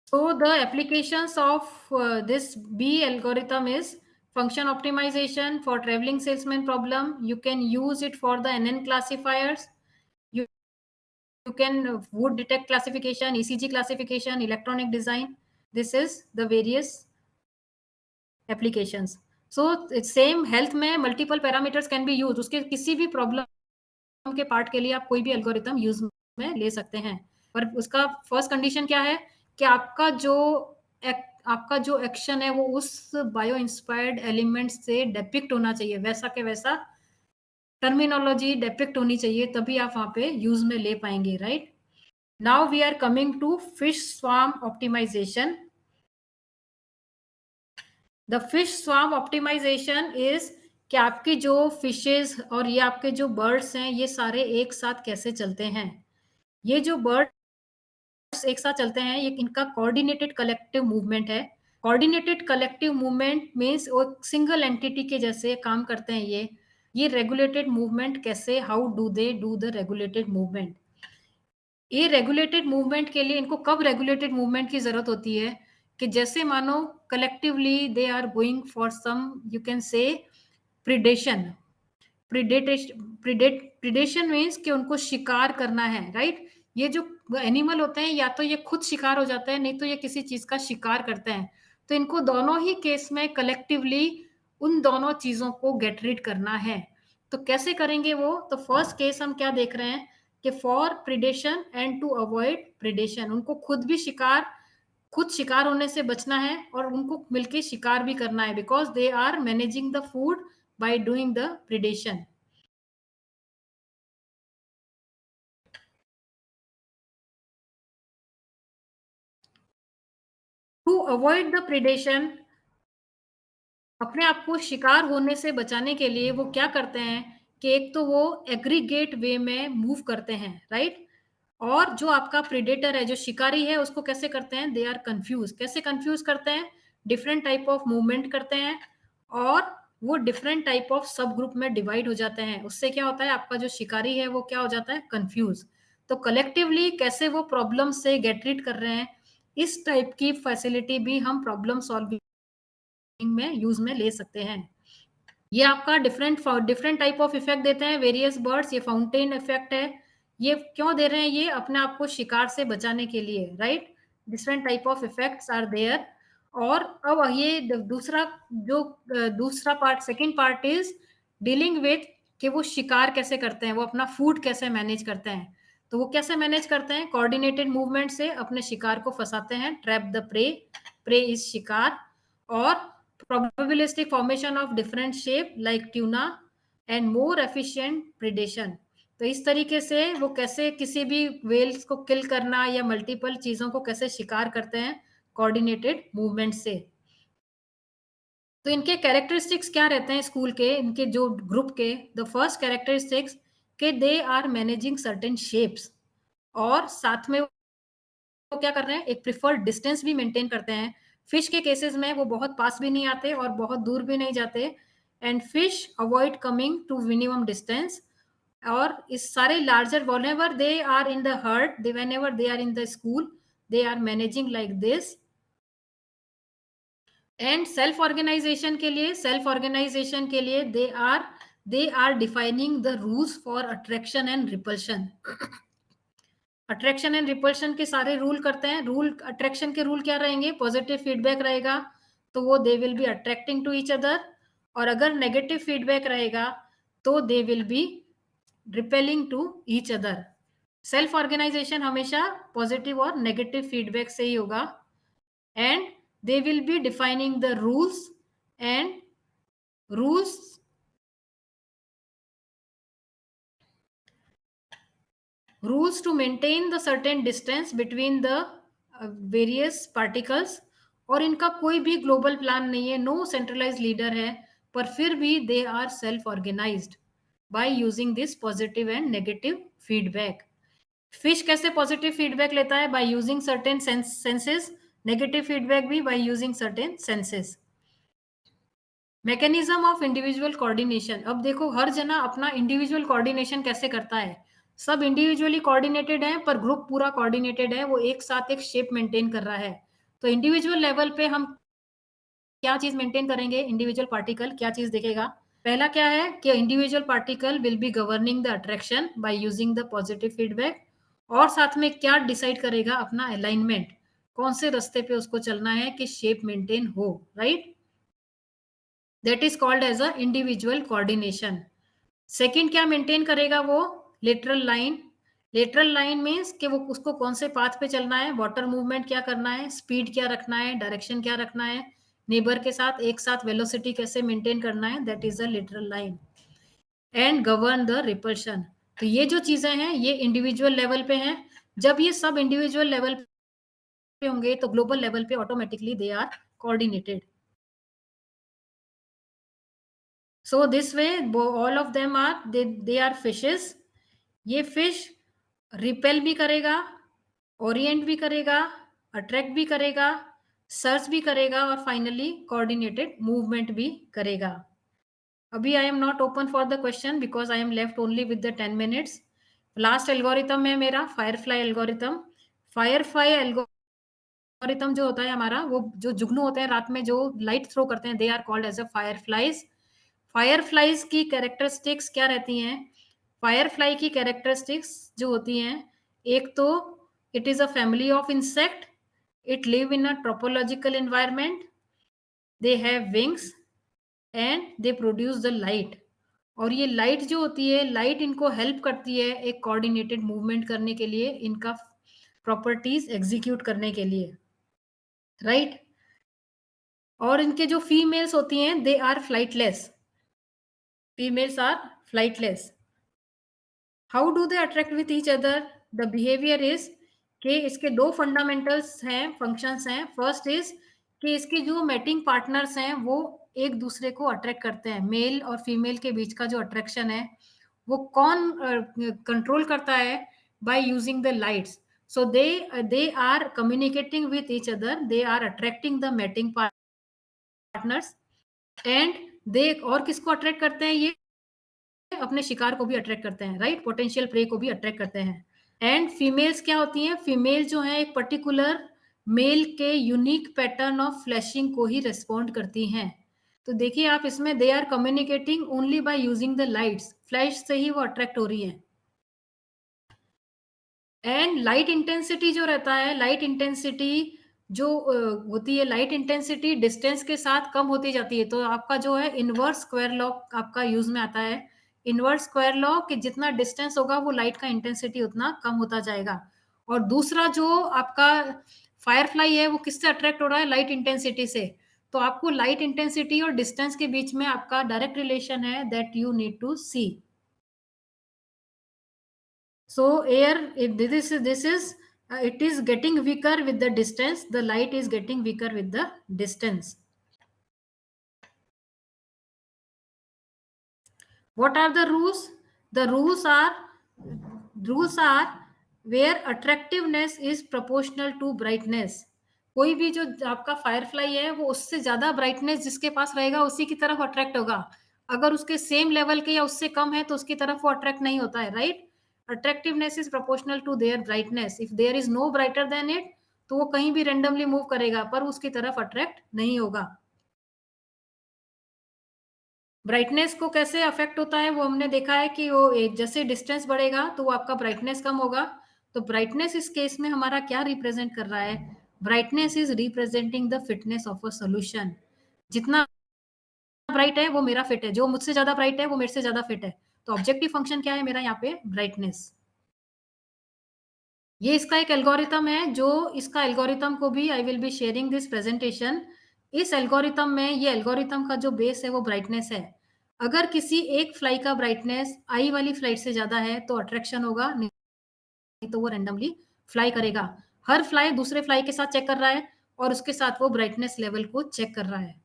So the applications of this B algorithm is function optimization for traveling salesman problem. You can use it for the NN classifiers. You can wood detect classification, ECG classification, electronic design. This is the various applications. So same health में multiple parameters can be used. उसके किसी भी problem के part के लिए आप कोई भी एल्गोरिथम यूज में ले सकते हैं। पर उसका फर्स्ट कंडीशन क्या है कि आपका जो एक्शन है वो उस बायो इंस्पायर्ड एलिमेंट से डेपिक्ट होना चाहिए, वैसा के वैसा टर्मिनोलॉजी डेपिक्ट होनी चाहिए, तभी आप वहां पे यूज में ले पाएंगे, right? Now we are coming to fish swarm optimization. The fish swarm optimization is कि आपकी जो फिशेज और ये आपके जो बर्ड्स हैं ये सारे एक साथ कैसे चलते हैं। ये जो बर्ड्स एक साथ चलते हैं, ये इनका कोऑर्डिनेटेड कलेक्टिव मूवमेंट है। कोऑर्डिनेटेड कलेक्टिव मूवमेंट मींस वो सिंगल एंटिटी के जैसे काम करते हैं। ये रेगुलेटेड मूवमेंट कैसे, how do they do the regulated movement? ये रेगुलेटेड मूवमेंट के लिए इनको कब रेगुलेटेड मूवमेंट की जरूरत होती है कि जैसे मानो collectively they are going for some, you can say predation. Predation means कि उनको शिकार करना है, राइट? ये जो एनिमल होते हैं या तो ये खुद शिकार हो जाते हैं, नहीं तो ये किसी चीज का शिकार करते हैं। तो इनको दोनों ही केस में कलेक्टिवली उन दोनों चीजों को गेट रीड करना है। तो कैसे करेंगे वो? तो फर्स्ट केस हम क्या देख रहे हैं कि for predation and to avoid predation, उनको खुद शिकार होने से बचना है और उनको मिलके शिकार भी करना है, because they are managing the food by doing the predation. To avoid the predation, अपने आप को शिकार होने से बचाने के लिए वो क्या करते हैं कि एक तो वो एग्रीगेट वे में मूव करते हैं, राइट? और जो आपका प्रिडेटर है, जो शिकारी है, उसको कैसे करते हैं? They are confuse. कैसे कंफ्यूज करते हैं? डिफरेंट टाइप ऑफ मूवमेंट करते हैं और वो डिफरेंट टाइप ऑफ सब ग्रुप में डिवाइड हो जाते हैं। उससे क्या होता है, आपका जो शिकारी है वो क्या हो जाता है? कंफ्यूज। तो कलेक्टिवली कैसे वो प्रॉब्लम से गेट रीड कर रहे हैं, इस टाइप की फैसिलिटी भी हम प्रॉब्लम सॉल्विंग में यूज में ले सकते हैं। ये आपका डिफरेंट टाइप ऑफ इफेक्ट देते हैं वेरियस बर्ड्स। ये फाउंटेन इफेक्ट है। ये क्यों दे रहे हैं? ये अपने आप को शिकार से बचाने के लिए, right? Different type of effects are there. और अब ये दूसरा part, second part is dealing with कि वो शिकार कैसे करते हैं, वो अपना फूड कैसे मैनेज करते हैं। तो वो कैसे मैनेज करते हैं? कोऑर्डिनेटेड मूवमेंट से अपने शिकार को फंसाते हैं। Trap the prey, prey is शिकार। और probabilistic formation of different shape like tuna and more efficient predation। तो इस तरीके से वो कैसे किसी भी वेल्स को किल करना या मल्टीपल चीजों को कैसे शिकार करते हैं कोऑर्डिनेटेड मूवमेंट से। तो इनके कैरेक्टरिस्टिक्स क्या रहते हैं स्कूल के, इनके जो ग्रुप के, द फर्स्ट कैरेक्टरिस्टिक्स के they are managing certain shapes, और साथ में वो क्या कर रहे हैं, एक प्रिफर्ड डिस्टेंस भी मेंटेन करते हैं। फिश के केसेस में वो बहुत पास भी नहीं आते और बहुत दूर भी नहीं जाते, and fish avoid coming to minimum distance. और इस सारे larger whenever they are in the herd, they whenever they are in the school, they are managing like this. And self organisation के लिए they are defining the rules for attraction and repulsion. Attraction and repulsion के सारे rule करते हैं। Rule attraction के rule क्या रहेंगे, positive feedback रहेगा तो वो they will be attracting to each other, और अगर नेगेटिव फीडबैक रहेगा तो they will be repelling to each other. Self organisation हमेशा पॉजिटिव और नेगेटिव फीडबैक से ही होगा, and they will be defining the rules to maintain the certain distance between the various particles। और इनका कोई भी ग्लोबल प्लान नहीं है, नो सेंट्रलाइज लीडर है, पर फिर भी they are self organised by using this positive and negative feedback. Fish कैसे पॉजिटिव फीडबैक लेता है, by using certain senses, negative feedback भी by using certain senses. Mechanism of individual coordination, अब देखो हर जना अपना इंडिविजुअल कोऑर्डिनेशन कैसे करता है। सब इंडिविजुअली कोऑर्डिनेटेड है पर ग्रुप पूरा कोऑर्डिनेटेड है, वो एक साथ एक शेप मेंटेन कर रहा है। तो इंडिविजुअल लेवल पे हम क्या चीज मेंटेन करेंगे, इंडिविजुअल पार्टिकल क्या चीज देखेगा। पहला क्या है कि individual particle will be governing the attraction bye using the positive feedback, और साथ में क्या डिसाइड करेगा, अपना अलाइनमेंट, कौन से रास्ते पे उसको चलना है कि शेप मेंटेन हो, right. That is called as a individual coordination. Second क्या मेंटेन करेगा वो, lateral line. Lateral line means कि वो उसको कौन से पाथ पे चलना है, वाटर मूवमेंट क्या करना है, स्पीड क्या रखना है, डायरेक्शन क्या रखना है, नेबर के साथ एक साथ वेलोसिटी कैसे मेंटेन करना है, that is a lateral line. And govern the repulsion. तो ये जो चीजें हैं ये इंडिविजुअल लेवल पे हैं। जब ये सब इंडिविजुअल लेवल पे होंगे तो ग्लोबल लेवल पे automatically they are coordinated. So this way, all of them are they are fishes. ये फिश रिपेल भी करेगा, ओरिएंट भी करेगा, अट्रैक्ट भी करेगा, सर्च भी करेगा, और फाइनली कोऑर्डिनेटेड मूवमेंट भी करेगा। अभी I am not open for the question because I am left only with the 10 minutes. Last algorithm है मेरा फायरफ्लाई एल्गोरिथम। फायरफ्लाई एल्गोरिथम जो होता है हमारा, वो जो जुगनू होते हैं रात में जो लाइट थ्रो करते हैं, they are called as a fireflies. Fireflies की कैरेक्टरिस्टिक्स क्या रहती हैं, फायरफ्लाई की कैरेक्टरिस्टिक्स जो होती हैं, एक तो it is a family of insect, it live in a tropological environment, they have wings and they produce the light. और ये लाइट जो होती है, लाइट इनको हेल्प करती है एक कोऑर्डिनेटेड मूवमेंट करने के लिए, इनका प्रॉपर्टीज एग्जीक्यूट करने के लिए, राइट। और इनके जो फीमेल्स होती हैं they are flightless, females are flightless. How do they attract with each other? The behavior is कि इसके दो फंडामेंटल्स हैं, फंक्शंस हैं। फर्स्ट इज कि इसके जो मैटिंग पार्टनर्स हैं वो एक दूसरे को अट्रैक्ट करते हैं। मेल और फीमेल के बीच का जो अट्रैक्शन है वो कौन कंट्रोल करता है, by using the lights. So they are communicating with each other, they are attracting the mating partners, and they और किसको अट्रैक्ट करते हैं, ये अपने शिकार को भी अट्रैक्ट करते हैं, राइट, पोटेंशियल प्रे को भी अट्रैक्ट करते हैं। एंड फीमेल्स क्या होती हैं, फीमेल जो है एक पर्टिकुलर मेल के यूनिक पैटर्न ऑफ फ्लैशिंग को ही रिस्पॉन्ड करती हैं। तो देखिए आप इसमें they are communicating only by using the lights, flash से ही वो अट्रैक्ट हो रही हैं। एंड लाइट इंटेंसिटी जो रहता है, लाइट इंटेंसिटी जो होती है, लाइट इंटेंसिटी डिस्टेंस के साथ कम होती जाती है। तो आपका जो है इनवर्स स्क्वायर लॉ आपका यूज में आता है। इनवर्स स्क्वायर लॉ कि जितना डिस्टेंस होगा वो लाइट का इंटेंसिटी उतना कम होता जाएगा। और दूसरा जो आपका फायरफ्लाई है वो किससे अट्रैक्ट हो रहा है, लाइट इंटेंसिटी से। तो आपको लाइट इंटेंसिटी और डिस्टेंस के बीच में आपका डायरेक्ट रिलेशन है, that you need to see. So air, this is it is getting weaker with the distance, the light is getting weaker with the distance. What are the rules? The rules are where attractiveness is proportional to brightness. कोई भी जो आपका Firefly है वो उससे ज्यादा brightness जिसके पास रहेगा उसी की तरफ अट्रैक्ट होगा. अगर उसके सेम लेवल के या उससे कम है तो उसकी तरफ वो अट्रैक्ट नहीं होता है, right. Attractiveness is proportional to their brightness. If there is no brighter than it तो वो कहीं भी रेंडमली मूव करेगा पर उसकी तरफ अट्रैक्ट नहीं होगा. ब्राइटनेस को कैसे अफेक्ट होता है वो हमने देखा है कि वो जैसे डिस्टेंस बढ़ेगा तो वो आपका ब्राइटनेस कम होगा. तो ब्राइटनेस इस केस में हमारा क्या रिप्रेजेंट कर रहा है? Brightness is representing the fitness of a solution. जितना ब्राइट है वो मेरा फिट है, जो मुझसे ज्यादा ब्राइट है वो मेरे से ज्यादा फिट है. तो ऑब्जेक्टिव फंक्शन क्या है मेरा यहाँ पे? ब्राइटनेस. ये इसका एक एल्गोरिथम है, जो इसका एल्गोरिथम को भी आई will be sharing this presentation. इस एल्गोरिथम में ये एल्गोरिथम का जो बेस है वो ब्राइटनेस है. अगर किसी एक फ्लाई का ब्राइटनेस आई वाली फ्लाइट से ज्यादा है तो अट्रैक्शन होगा, नहीं तो वो रेंडमली फ्लाई करेगा. हर फ्लाई दूसरे फ्लाई के साथ चेक कर रहा है और उसके साथ वो ब्राइटनेस लेवल को चेक कर रहा है.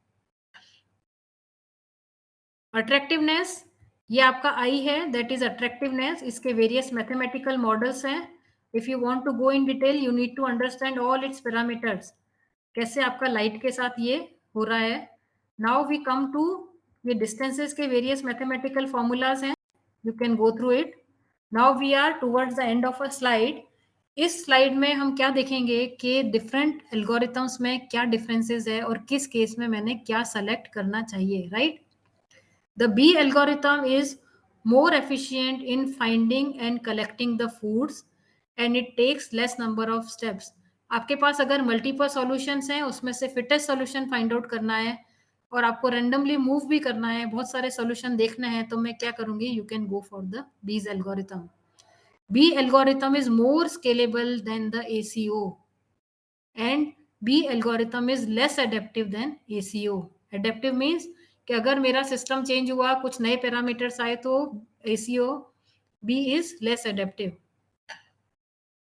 अट्रैक्टिवनेस, ये आपका आई है, दैट इज अट्रैक्टिवनेस. इसके वेरियस मैथमेटिकल मॉडल्स हैं. If you want to go in detail you need to understand all its parameters. कैसे आपका लाइट के साथ ये हो रहा है. नाउ वी कम टू ये डिस्टेंसेस के वेरियस मैथमेटिकल फॉर्मूलाज हैं. You can go through it. Now we are towards the end of a slide. इस स्लाइड में हम क्या देखेंगे कि डिफरेंट एल्गोरिथम्स में क्या डिफरेंसेस है और किस केस में मैंने क्या सेलेक्ट करना चाहिए, right. The B algorithm is more efficient in finding and collecting the foods and it takes less number of steps. आपके पास अगर मल्टीपल सॉल्यूशंस हैं उसमें से फिटेस्ट सॉल्यूशन फाइंड आउट करना है और आपको रेंडमली मूव भी करना है, बहुत सारे सॉल्यूशन देखना है, तो मैं क्या करूंगी? You can go for the bees algorithm. Bee algorithm is more scalable than the ACO and B algorithm is less adaptive than ACO. Adaptive means कि अगर मेरा सिस्टम चेंज हुआ, कुछ नए पैरामीटर्स आए तो ACO. B is less adaptive.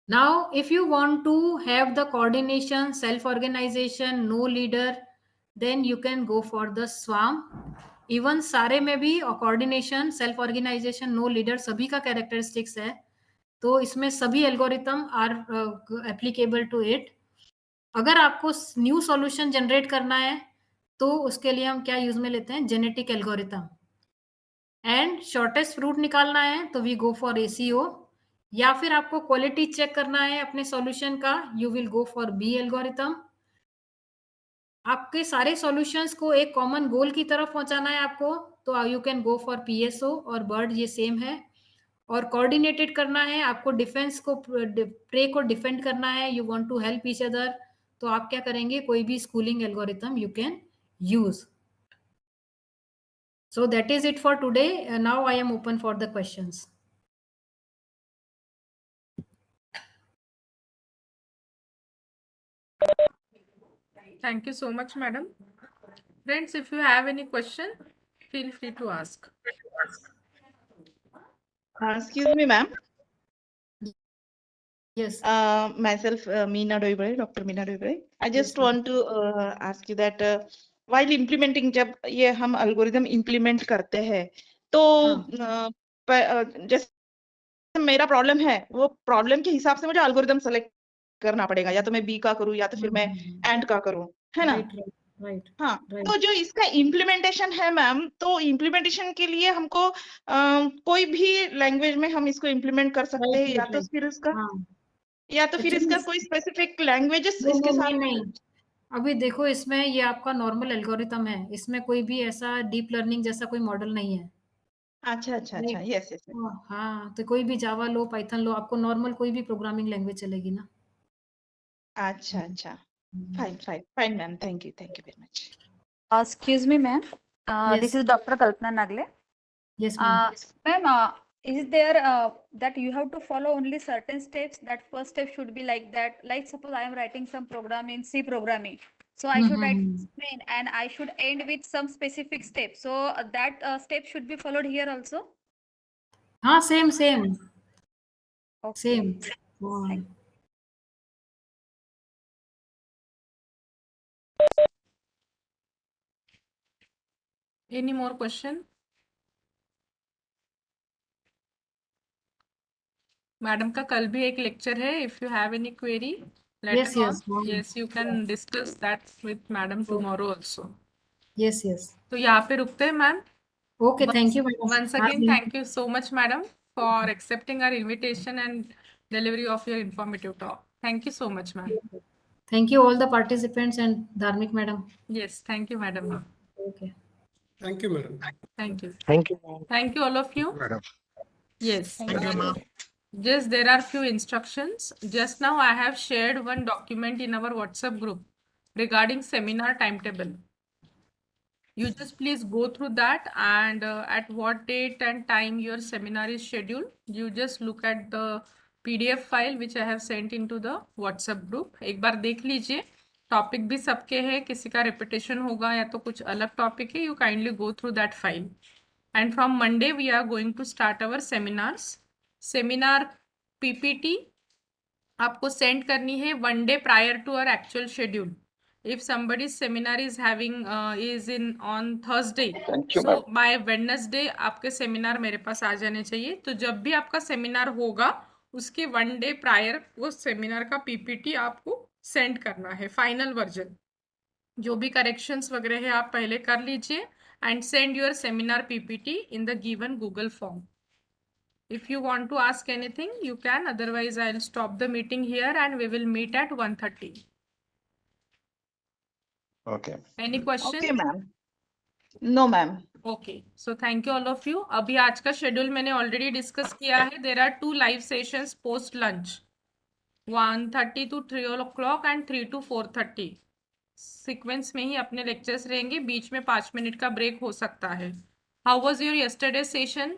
Now, if you want to have the coordination, self-organization, no leader, then you can go for the SWAM. Even सारे में भी coordination, self-organization, no leader सभी का characteristics है. तो इसमें सभी algorithm are applicable to it. अगर आपको न्यू सॉल्यूशन जनरेट करना है तो उसके लिए हम क्या यूज में लेते हैं? Genetic algorithm. And shortest route निकालना है तो वी गो फॉर ACO. या फिर आपको क्वालिटी चेक करना है अपने सॉल्यूशन का, you will go for bee algorithm. आपके सारे सॉल्यूशंस को एक कॉमन गोल की तरफ पहुंचाना है आपको, तो you can go for PSO और बर्ड, ये सेम है. और कोऑर्डिनेटेड करना है आपको, डिफेंस को, प्रे को डिफेंड करना है, you want to help each other, तो आप क्या करेंगे? कोई भी schooling algorithm you can use. So that is it for today. Now I am open for the questions. Thank you so much, madam. Friends, if you have any question, feel free to ask. Excuse me, ma'am. Yes. Myself, Meena Doibare, Dr. Meena Doibare. I just ma'am. want to ask you that while implementing, जब ये हम algorithm implement करते हैं, तो जैसे मेरा problem है, वो प्रॉब्लम के हिसाब से मुझे algorithm select करना पड़ेगा, या तो मैं B का करूँ या तो फिर मैं AND का करूँ, है ना? राइट राइट हाँ, राइट. तो जो इसका इम्प्लीमेंटेशन है मैम, तो इम्प्लीमेंटेशन के लिए हमको कोई भी लैंग्वेज में हम इसको इम्प्लीमेंट कर सकते हैं, या तो फिर इसका Actually, कोई स्पेसिफिक लैंग्वेजेस नहीं इसके नहीं साथ? नहीं नहीं. अभी देखो, इसमें ये आपका नॉर्मल एल्गोरिथम है, इसमें कोई भी ऐसा डीप लर्निंग जैसा कोई मॉडल नहीं है. अच्छा अच्छा अच्छा, यस यस. हाँ, तो कोई भी जावा लो, पाइथन लो, आपको नॉर्मल कोई भी प्रोग्रामिंग लैंग्वेज चलेगी ना. अच्छा अच्छा, fine fine fine ma'am, thank you very much. Excuse me, ma'am. This Yes. is Dr. Kalpana Nagle. Yes, ma'am. Ma'am, is there that you have to follow only certain steps? That first step should be like that. Like suppose I am writing some program in C programming, so I should write main and I should end with some specific step. So that step should be followed here also. हाँ, same same Okay. Same. Any more question? Madam का कल भी एक lecture है. If you have any query Yes, later on, yes, ma'am. Yes you can discuss that with madam tomorrow also. Yes, yes. तो यहाँ पे रुकते हैं ma'am. Okay, thank you, madam. Once again, thank you so much, madam, for accepting our invitation and delivery of your informative talk. Thank you so much, ma'am. Thank you all the participants and Dharmik madam. Yes, thank you, madam. Okay. Thank you, madam. Thank you. Thank you. Thank you, all of you. Madam. Yes. Thank you, ma'am. Just there are few instructions. Just now I have shared one document in our WhatsApp group regarding seminar timetable. You just please go through that, and at what date and time your seminar is scheduled. You just look at the PDF file which I have sent into the WhatsApp group. एक बार देख लीजिए. Topic भी सबके है, किसी का repetition होगा या तो कुछ अलग टॉपिक है. You kindly go through that file. And from Monday we are going to start our seminars. Seminar PPT आपको सेंड करनी है 1 day prior to our actual schedule. If somebody's seminar is having is in on Thursday, so by Wednesday आपके seminar मेरे पास आ जाने चाहिए. तो जब भी आपका सेमिनार होगा उसके 1 day prior वो सेमिनार का PPT आपको सेंड करना है, फाइनल वर्जन. जो भी करेक्शंस वगैरह है आप पहले कर लीजिए and send your seminar PPT in the given Google form. If you want to ask anything, you can. Otherwise, I'll stop the meeting here and we will meet at 1:30. Okay. Any question? Okay, ma'am. No, ma'am. Okay. So thank you all of you. अभी आज का schedule मैंने already discuss किया है. There are 2 live sessions post lunch. 1:30 to 3 o'clock and 3 to 4:30. Sequence में ही अपने lectures रहेंगे. बीच में 5 मिनट का ब्रेक हो सकता है. How was your yesterday session?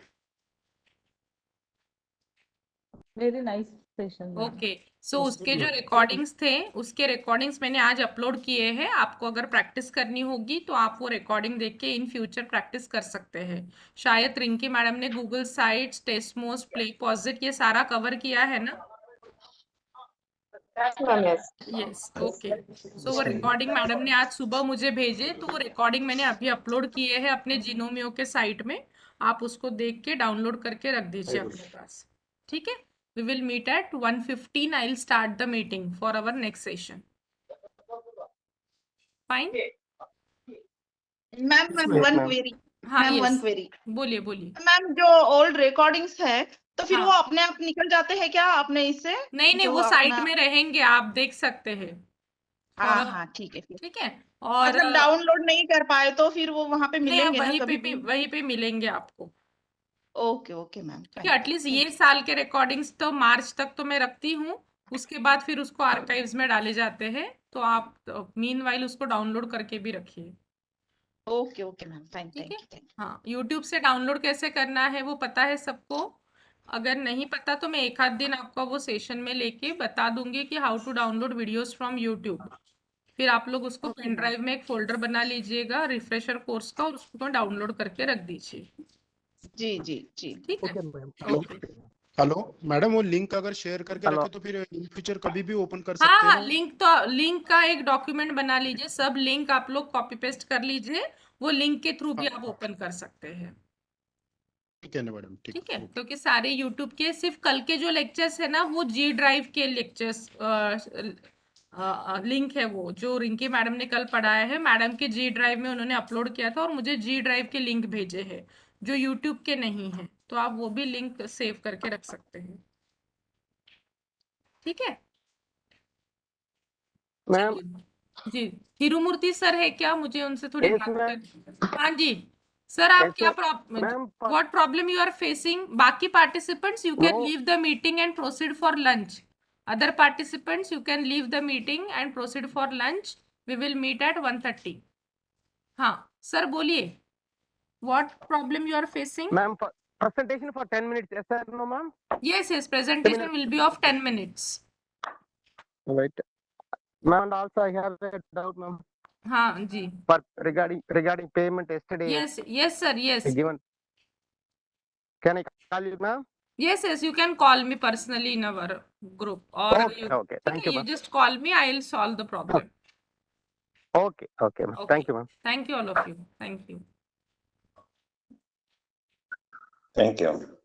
Very nice session. ma'am. Okay. So उसके जो रिकॉर्डिंग्स थे उसके रिकॉर्डिंग्स मैंने आज अपलोड किए हैं. आपको अगर प्रैक्टिस करनी होगी तो आप वो रिकॉर्डिंग देख के इन फ्यूचर प्रैक्टिस कर सकते हैं. शायद रिंकी मैडम ने गूगल साइट्स, टेस्टमोस, प्ले पॉजिट ये सारा कवर किया है ना. यस. ओके. सो वो रिकॉर्डिंग मैडम ने आज सुबह मुझे भेजे, तो वो रिकॉर्डिंग मैंने अभी अपलोड किए हैं अपने जिनोमियो के साइट में. आप उसको देख के डाउनलोड करके रख दीजिए अपने पास. ठीक है. We will meet at 1:15. I'll start the meeting for our next session. Fine? Ma'am one query. हाँ, मैम वन yes. क्वेरी. बोलिए बोलिए. मैम जो ओल्ड रिकॉर्डिंग्स है तो फिर हाँ. वो अपने आप निकल जाते हैं क्या अपने इससे? नहीं नहीं, जो वो साइट अपना- में रहेंगे, आप देख सकते हैं. हाँ और- हाँ ठीक है फिर. ठीक है. और मतलब डाउनलोड नहीं कर पाए तो फिर वो वहां पे नहीं, मिलेंगे ना वहीं कभी पे भी? वहीं पे मिलेंगे आपको. Okay okay ma'am. ठीक है. एटलीस्ट ये साल के रिकॉर्डिंग्स तो मार्च तक तो मैं रखती हूँ. उसके बाद फिर उसको आर्काइव्स में डाले जाते हैं, तो आप मीनवाइल उसको डाउनलोड करके भी रखिए. Okay okay ma'am. फाइन. ठीक थैंक है. यू. हाँ, यूट्यूब से डाउनलोड कैसे करना है वो पता है सबको. अगर नहीं पता तो मैं एक आध दिन आपको वो सेशन में लेके बता दूंगी कि how to download videos from YouTube. फिर आप लोग उसको पेन ड्राइव में एक फोल्डर बना लीजिएगा रिफ्रेशर कोर्स का और उसको डाउनलोड करके रख दीजिए. जी जी जी. ठीक है. Okay, ma'am. Okay. Hello madam, वो लिंक अगर शेयर करके रखे तो फिर इन फ्यूचर कभी भी ओपन कर हाँ सकते हाँ, हैं? लिंक का एक डॉक्यूमेंट बना लीजिए. सब लिंक आप लोग कॉपी पेस्ट कर लीजिए. वो लिंक के थ्रू भी आप ओपन कर सकते हैं. ठीक है ना मैडम. ठीक है. क्योंकि सारे यूट्यूब के सिर्फ कल के जो लेक्चर्स है ना वो जी ड्राइव के लेक्चर्स लिंक है. वो जो रिंकी मैडम ने कल पढ़ाया है, मैडम के जी ड्राइव में उन्होंने अपलोड किया था और मुझे जी ड्राइव के लिंक भेजे हैं जो यूट्यूब के नहीं है. तो आप वो भी लिंक सेव करके रख सकते हैं. ठीक है मैम. जी. हिरुमूर्ति सर है क्या? मुझे उनसे थोड़ी Yes, बात ma'am. कर. हाँ जी सर. आप Yes, क्या sir. Problem, Ma'am, what problem you are facing? बाकी participants you can No. Leave the meeting and proceed for lunch. Other participants you can leave the meeting and proceed for lunch. We will meet at 1:30. हाँ sir बोलिए. What problem you are facing? Ma'am, presentation for 10 minutes. Yes, sir. No, ma'am. Yes, presentation Seminar. will be of 10 minutes. Right. Ma'am, and also I have a doubt, ma'am. हाँ जी. For regarding payment yesterday. Yes sir, yes. Given. Can I call you, ma'am? Yes, you can call me personally in our group or Okay. Thank you, you ma'am. just call me. I will solve the problem. Okay, ma'am. Okay. Thank you, ma'am. Thank you all of you. Thank you. Thank you.